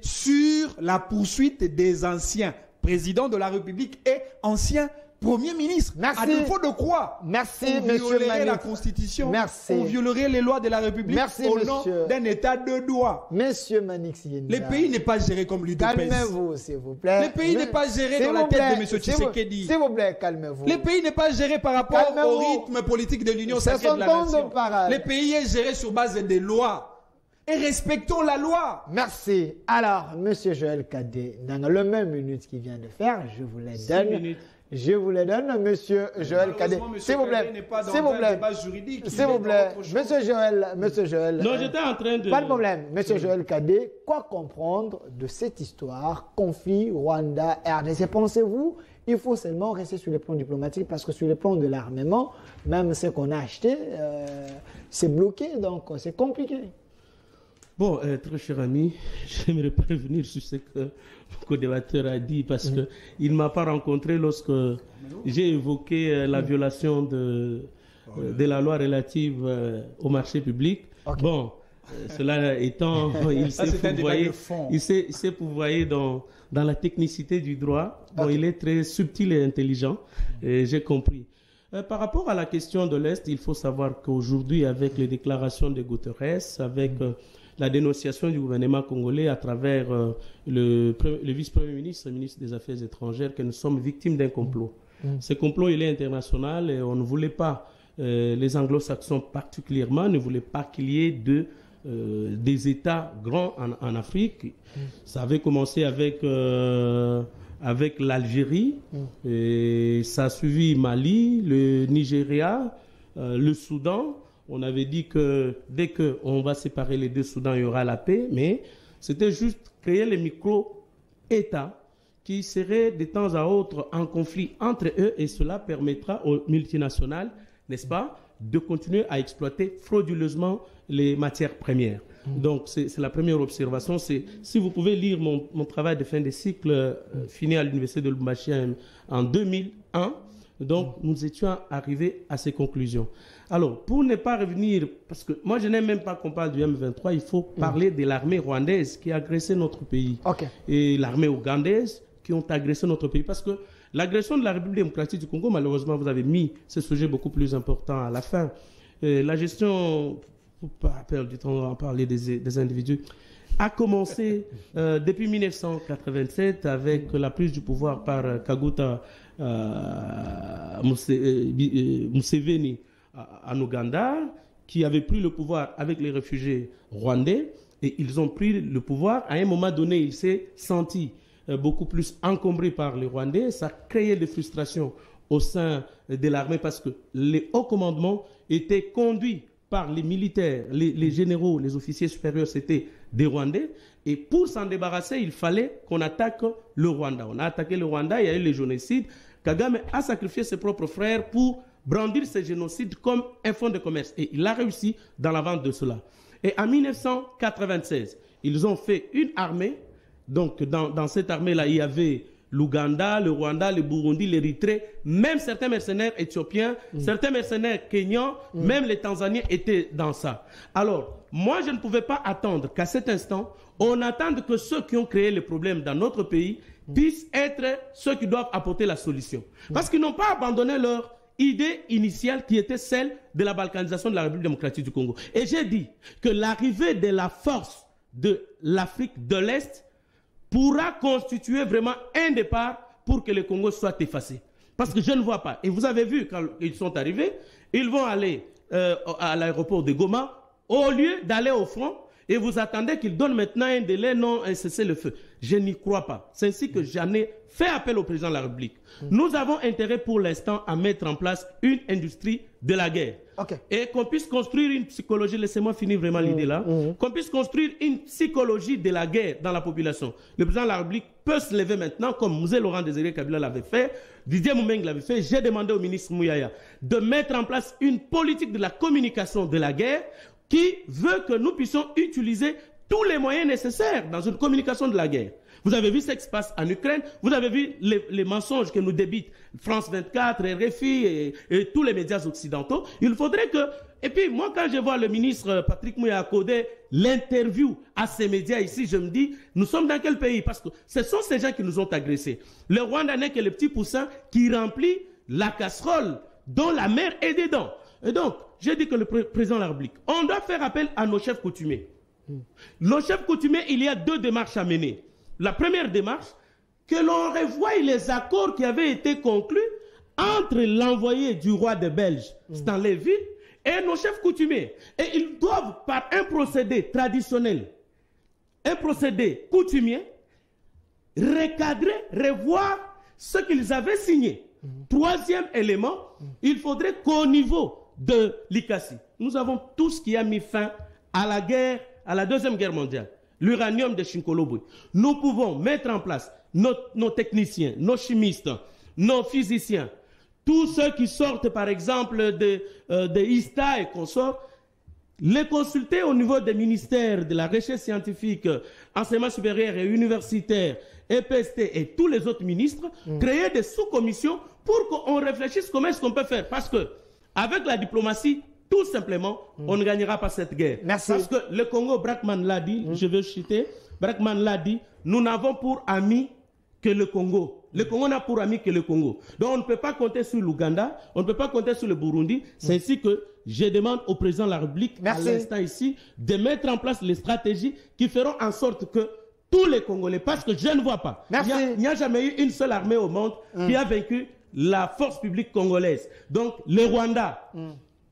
[SPEAKER 2] sur la poursuite des anciens présidents de la République et anciens Premier ministre.
[SPEAKER 1] Merci.
[SPEAKER 2] À défaut de quoi?
[SPEAKER 1] Merci,
[SPEAKER 2] on violerait la Constitution.
[SPEAKER 1] Merci.
[SPEAKER 2] On violerait les lois de la République au nom d'un État de droit.
[SPEAKER 1] Monsieur Manix Yenda.
[SPEAKER 2] Le pays n'est pas géré comme l'UDPS.
[SPEAKER 1] Calmez-vous, s'il vous plaît.
[SPEAKER 2] Le pays n'est pas géré dans la tête de M. Tshisekedi.
[SPEAKER 1] S'il vous plaît, calmez-vous.
[SPEAKER 2] Le pays n'est pas géré par rapport au rythme politique de l'Union sacrée de la nation. Le pays est géré sur base des lois. Et respectons la loi.
[SPEAKER 1] Merci. Alors, Monsieur Joël Kadé, dans le même minute qu'il vient de faire, je vous les donne. Je vous les donne, Monsieur Joël Kadé. S'il vous plaît. S'il vous plaît. S'il vous plaît. Monsieur Joël.
[SPEAKER 3] Non, j'étais en train de...
[SPEAKER 1] Pas de problème. Monsieur Joël Kadé, quoi comprendre de cette histoire, conflit Rwanda-RDC? Pensez-vous, il faut seulement rester sur le plan diplomatique parce que sur le plan de l'armement, même ce qu'on a acheté, c'est bloqué, donc c'est compliqué.
[SPEAKER 3] Bon, très cher ami, j'aimerais pas revenir sur ce que mon co-débatteur a dit parce qu'il ne m'a pas rencontré lorsque j'ai évoqué la violation de la loi relative au marché public. Okay. Bon, cela étant, il s'est pourvoyé dans la technicité du droit. Bon, il est très subtil et intelligent, et j'ai compris. Par rapport à la question de l'Est, il faut savoir qu'aujourd'hui, avec les déclarations de Guterres, avec la dénonciation du gouvernement congolais à travers le vice-premier ministre, le ministre des Affaires étrangères, que nous sommes victimes d'un complot. Ce complot, il est international et on ne voulait pas, les anglo-saxons particulièrement, ne voulaient pas qu'il y ait des États grands en Afrique. Ça avait commencé avec l'Algérie, et ça a suivi Mali, le Nigeria, le Soudan. On avait dit que dès qu'on va séparer les deux Soudans, il y aura la paix, mais c'était juste créer les micro-États qui seraient de temps à autre en conflit entre eux, et cela permettra aux multinationales, n'est-ce pas, de continuer à exploiter frauduleusement les matières premières. Donc c'est la première observation. Si vous pouvez lire mon travail de fin de cycle fini à l'université de Lubumbashi en 2001, donc nous étions arrivés à ces conclusions. Alors, pour ne pas revenir, parce que moi je n'aime même pas qu'on parle du M23, il faut parler de l'armée rwandaise qui a agressé notre pays. Et l'armée ougandaise qui ont agressé notre pays. Parce que l'agression de la République démocratique du Congo, malheureusement, vous avez mis ce sujet beaucoup plus important à la fin. La gestion, pour ne pas perdre du temps à parler des individus, a commencé depuis 1987 avec la prise du pouvoir par Kaguta Museveni en Ouganda, qui avait pris le pouvoir avec les réfugiés rwandais, et ils ont pris le pouvoir. À un moment donné, il s'est senti beaucoup plus encombré par les Rwandais. Ça a créé des frustrations au sein de l'armée parce que les hauts commandements étaient conduits par les militaires, les généraux, les officiers supérieurs, c'était des Rwandais. Et pour s'en débarrasser, il fallait qu'on attaque le Rwanda. On a attaqué le Rwanda, il y a eu le génocide. Kagame a sacrifié ses propres frères pour brandir ce génocide comme un fonds de commerce. Et il a réussi dans la vente de cela. Et en 1996, ils ont fait une armée. Donc, dans cette armée-là, il y avait l'Ouganda, le Rwanda, le Burundi, l'Érythrée, même certains mercenaires éthiopiens, certains mercenaires kenyans, même les Tanzaniens étaient dans ça. Alors, moi, je ne pouvais pas attendre qu'à cet instant, on attende que ceux qui ont créé le problème dans notre pays puissent être ceux qui doivent apporter la solution. Parce qu'ils n'ont pas abandonné leur idée initiale qui était celle de la balkanisation de la République démocratique du Congo. Et j'ai dit que l'arrivée de la force de l'Afrique de l'Est pourra constituer vraiment un départ pour que le Congo soit effacé. Parce que je ne vois pas. Et vous avez vu, quand ils sont arrivés, ils vont aller à l'aéroport de Goma, au lieu d'aller au front, et vous attendez qu'ils donnent maintenant un délai, non, un cessez-le-feu. Je n'y crois pas. C'est ainsi que j'en ai fait appel au président de la République. Nous avons intérêt pour l'instant à mettre en place une industrie de la guerre.
[SPEAKER 1] Okay.
[SPEAKER 3] Et qu'on puisse construire une psychologie, laissez-moi finir vraiment l'idée là, qu'on puisse construire une psychologie de la guerre dans la population. Le président de la République peut se lever maintenant, comme Mzee Laurent Désiré Kabila l'avait fait, Didier Moumeng l'avait fait. J'ai demandé au ministre Mouyaya de mettre en place une politique de la communication de la guerre qui veut que nous puissions utiliser tous les moyens nécessaires dans une communication de la guerre. Vous avez vu ce qui se passe en Ukraine, vous avez vu les mensonges que nous débitent France 24, RFI et tous les médias occidentaux. Il faudrait que... Et puis moi, quand je vois le ministre Patrick Mouya accorder l'interview à ces médias ici, je me dis, nous sommes dans quel pays? Parce que ce sont ces gens qui nous ont agressés. Le Rwanda n'est que le petit poussin qui remplit la casserole dont la mère est dedans. Et donc, j'ai dit que le président de la République, on doit faire appel à nos chefs coutumiers. Nos chefs coutumiers, il y a deux démarches à mener. La première démarche, que l'on revoie les accords qui avaient été conclus entre l'envoyé du roi de Belge, Stanley Ville, et nos chefs coutumiers. Et ils doivent, par un procédé traditionnel, un procédé coutumier, recadrer, revoir ce qu'ils avaient signé. Troisième élément, il faudrait qu'au niveau de l'ICACI, nous avons tout ce qui a mis fin à la guerre, à la Deuxième Guerre mondiale. L'uranium de Chinkolobwe. Nous pouvons mettre en place nos techniciens, nos chimistes, nos physiciens, tous ceux qui sortent par exemple de ISTA et consorts, les consulter au niveau des ministères de la recherche scientifique, enseignement supérieur et universitaire, EPST et tous les autres ministres, créer des sous-commissions pour qu'on réfléchisse comment est-ce qu'on peut faire. Parce que avec la diplomatie, tout simplement, on ne gagnera pas cette guerre.
[SPEAKER 1] Merci.
[SPEAKER 3] Parce que le Congo, Brackman l'a dit, je veux citer, Brackman l'a dit, nous n'avons pour ami que le Congo. Le Congo n'a pour ami que le Congo. Donc on ne peut pas compter sur l'Ouganda, on ne peut pas compter sur le Burundi. C'est ainsi que je demande au président de la République, à l'instant ici, de mettre en place les stratégies qui feront en sorte que tous les Congolais, parce que je ne vois pas, il n'y a jamais eu une seule armée au monde qui a vaincu la force publique congolaise. Donc le Rwanda,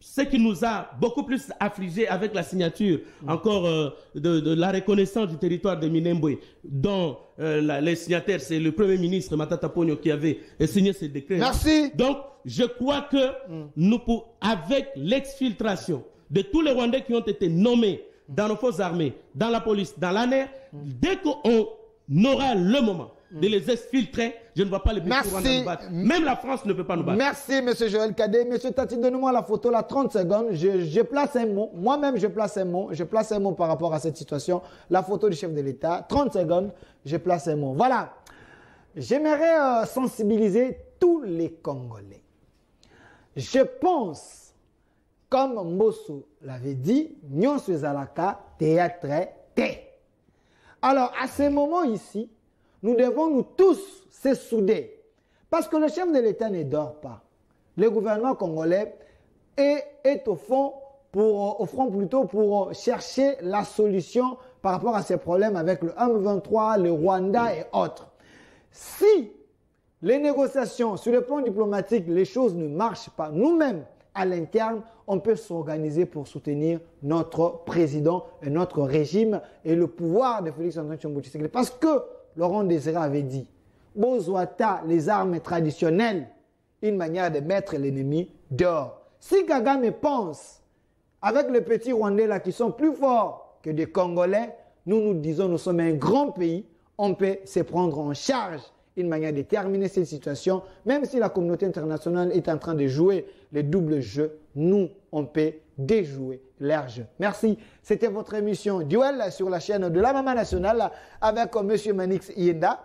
[SPEAKER 3] ce qui nous a beaucoup plus affligés avec la signature encore de la reconnaissance du territoire de Minembwe, dont les signataires, c'est le Premier ministre Matata Ponyo qui avait signé ce décret.
[SPEAKER 1] Merci.
[SPEAKER 3] Donc, je crois que nous, avec l'exfiltration de tous les Rwandais qui ont été nommés dans nos forces armées, dans la police, dans l'ANER, dès qu'on aura le moment de les exfiltrer, je ne vois pas les petits Rwandais nous battre. Même la France ne peut pas nous battre.
[SPEAKER 1] Merci, M. Joël Kadé. M. Tati, donne-moi la photo, là, 30 secondes. Je place un mot. Moi-même, je place un mot. Je place un mot par rapport à cette situation. La photo du chef de l'État. 30 secondes, je place un mot. Voilà. J'aimerais sensibiliser tous les Congolais. Je pense, comme Mbosso l'avait dit, Nyon Suezalaka, théâtre, té. Alors, à ce moment ici, nous devons nous tous se souder. Parce que le chef de l'État ne dort pas. Le gouvernement congolais est au front plutôt pour chercher la solution par rapport à ces problèmes avec le M23, le Rwanda et autres. Si les négociations sur le plan diplomatique, les choses ne marchent pas, nous-mêmes, à l'interne, on peut s'organiser pour soutenir notre président et notre régime et le pouvoir de Félix Antoine Tshisekedi. Parce que Laurent Désiré avait dit, Bozouata, les armes traditionnelles, une manière de mettre l'ennemi dehors. Si Kagame pense, avec les petits Rwandais là qui sont plus forts que des Congolais, nous nous disons, nous sommes un grand pays, on peut se prendre en charge une manière de terminer cette situation. Même si la communauté internationale est en train de jouer le double jeu, nous, on peut déjouer leur jeu. Merci. C'était votre émission Duel sur la chaîne de la Maman Nationale avec M. Manix Yenda,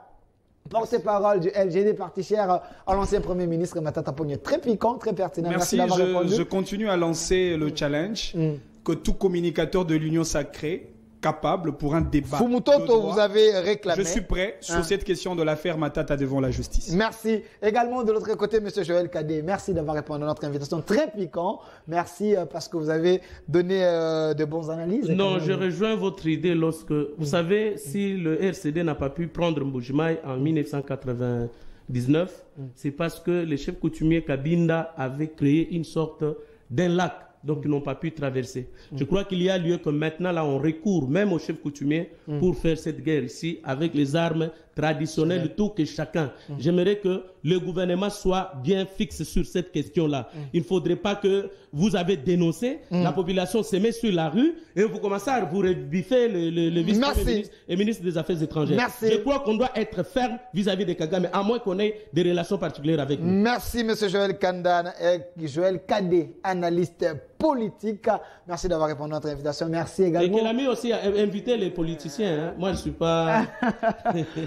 [SPEAKER 1] porte-parole du LGD, parti cher à l'ancien Premier ministre Matata Ponyo. Très piquant, très pertinent.
[SPEAKER 2] Merci d'avoir répondu. Je continue à lancer le challenge que tout communicateur de l'Union sacrée capable pour un débat.
[SPEAKER 1] Fumutoto, vous avez réclamé.
[SPEAKER 2] Je suis prêt sur cette question de l'affaire Matata devant la justice.
[SPEAKER 1] Merci. Également de l'autre côté, M. Joël Kadé, merci d'avoir répondu à notre invitation. Très piquant. Merci parce que vous avez donné de bonnes analyses.
[SPEAKER 3] Non, je rejoins votre idée lorsque, vous savez, si le RCD n'a pas pu prendre Mbujimaï en 1999, c'est parce que le chef coutumier Kabinda avait créé une sorte d'un lac. Donc, ils n'ont pas pu traverser. Je crois qu'il y a lieu que maintenant, là, on recourt même au chef coutumier pour faire cette guerre ici avec les armes traditionnelles, tout que chacun. J'aimerais que le gouvernement soit bien fixe sur cette question-là. Il ne faudrait pas que vous avez dénoncé, la population se met sur la rue et vous commencez à vous rebiffer le vice-premier ministre et ministre des Affaires étrangères.
[SPEAKER 1] Merci.
[SPEAKER 3] Je crois qu'on doit être ferme vis-à-vis de Kagame, à moins qu'on ait des relations particulières avec lui.
[SPEAKER 1] Merci, M. Joël Kandane, Joël Kadé, analyste politique. Merci d'avoir répondu à notre invitation. Merci également.
[SPEAKER 3] Et qu'il a mis aussi à inviter les politiciens. Hein. Moi, je ne suis pas...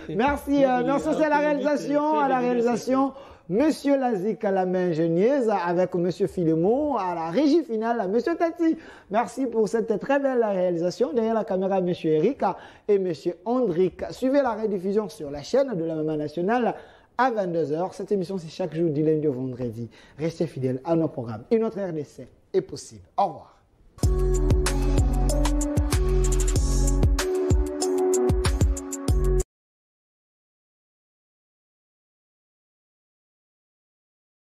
[SPEAKER 1] Merci. Merci aussi à la réalisation. Monsieur Lazik à la main ingénieuse, avec Monsieur Philemon, à la régie finale, Monsieur Tati. Merci pour cette très belle réalisation. Derrière la caméra, Monsieur Eric et Monsieur Andric. Suivez la rediffusion sur la chaîne de la Maman Nationale à 22h. Cette émission, c'est chaque jour du lundi au vendredi. Restez fidèles à nos programmes. Une autre RDC est possible. Au revoir.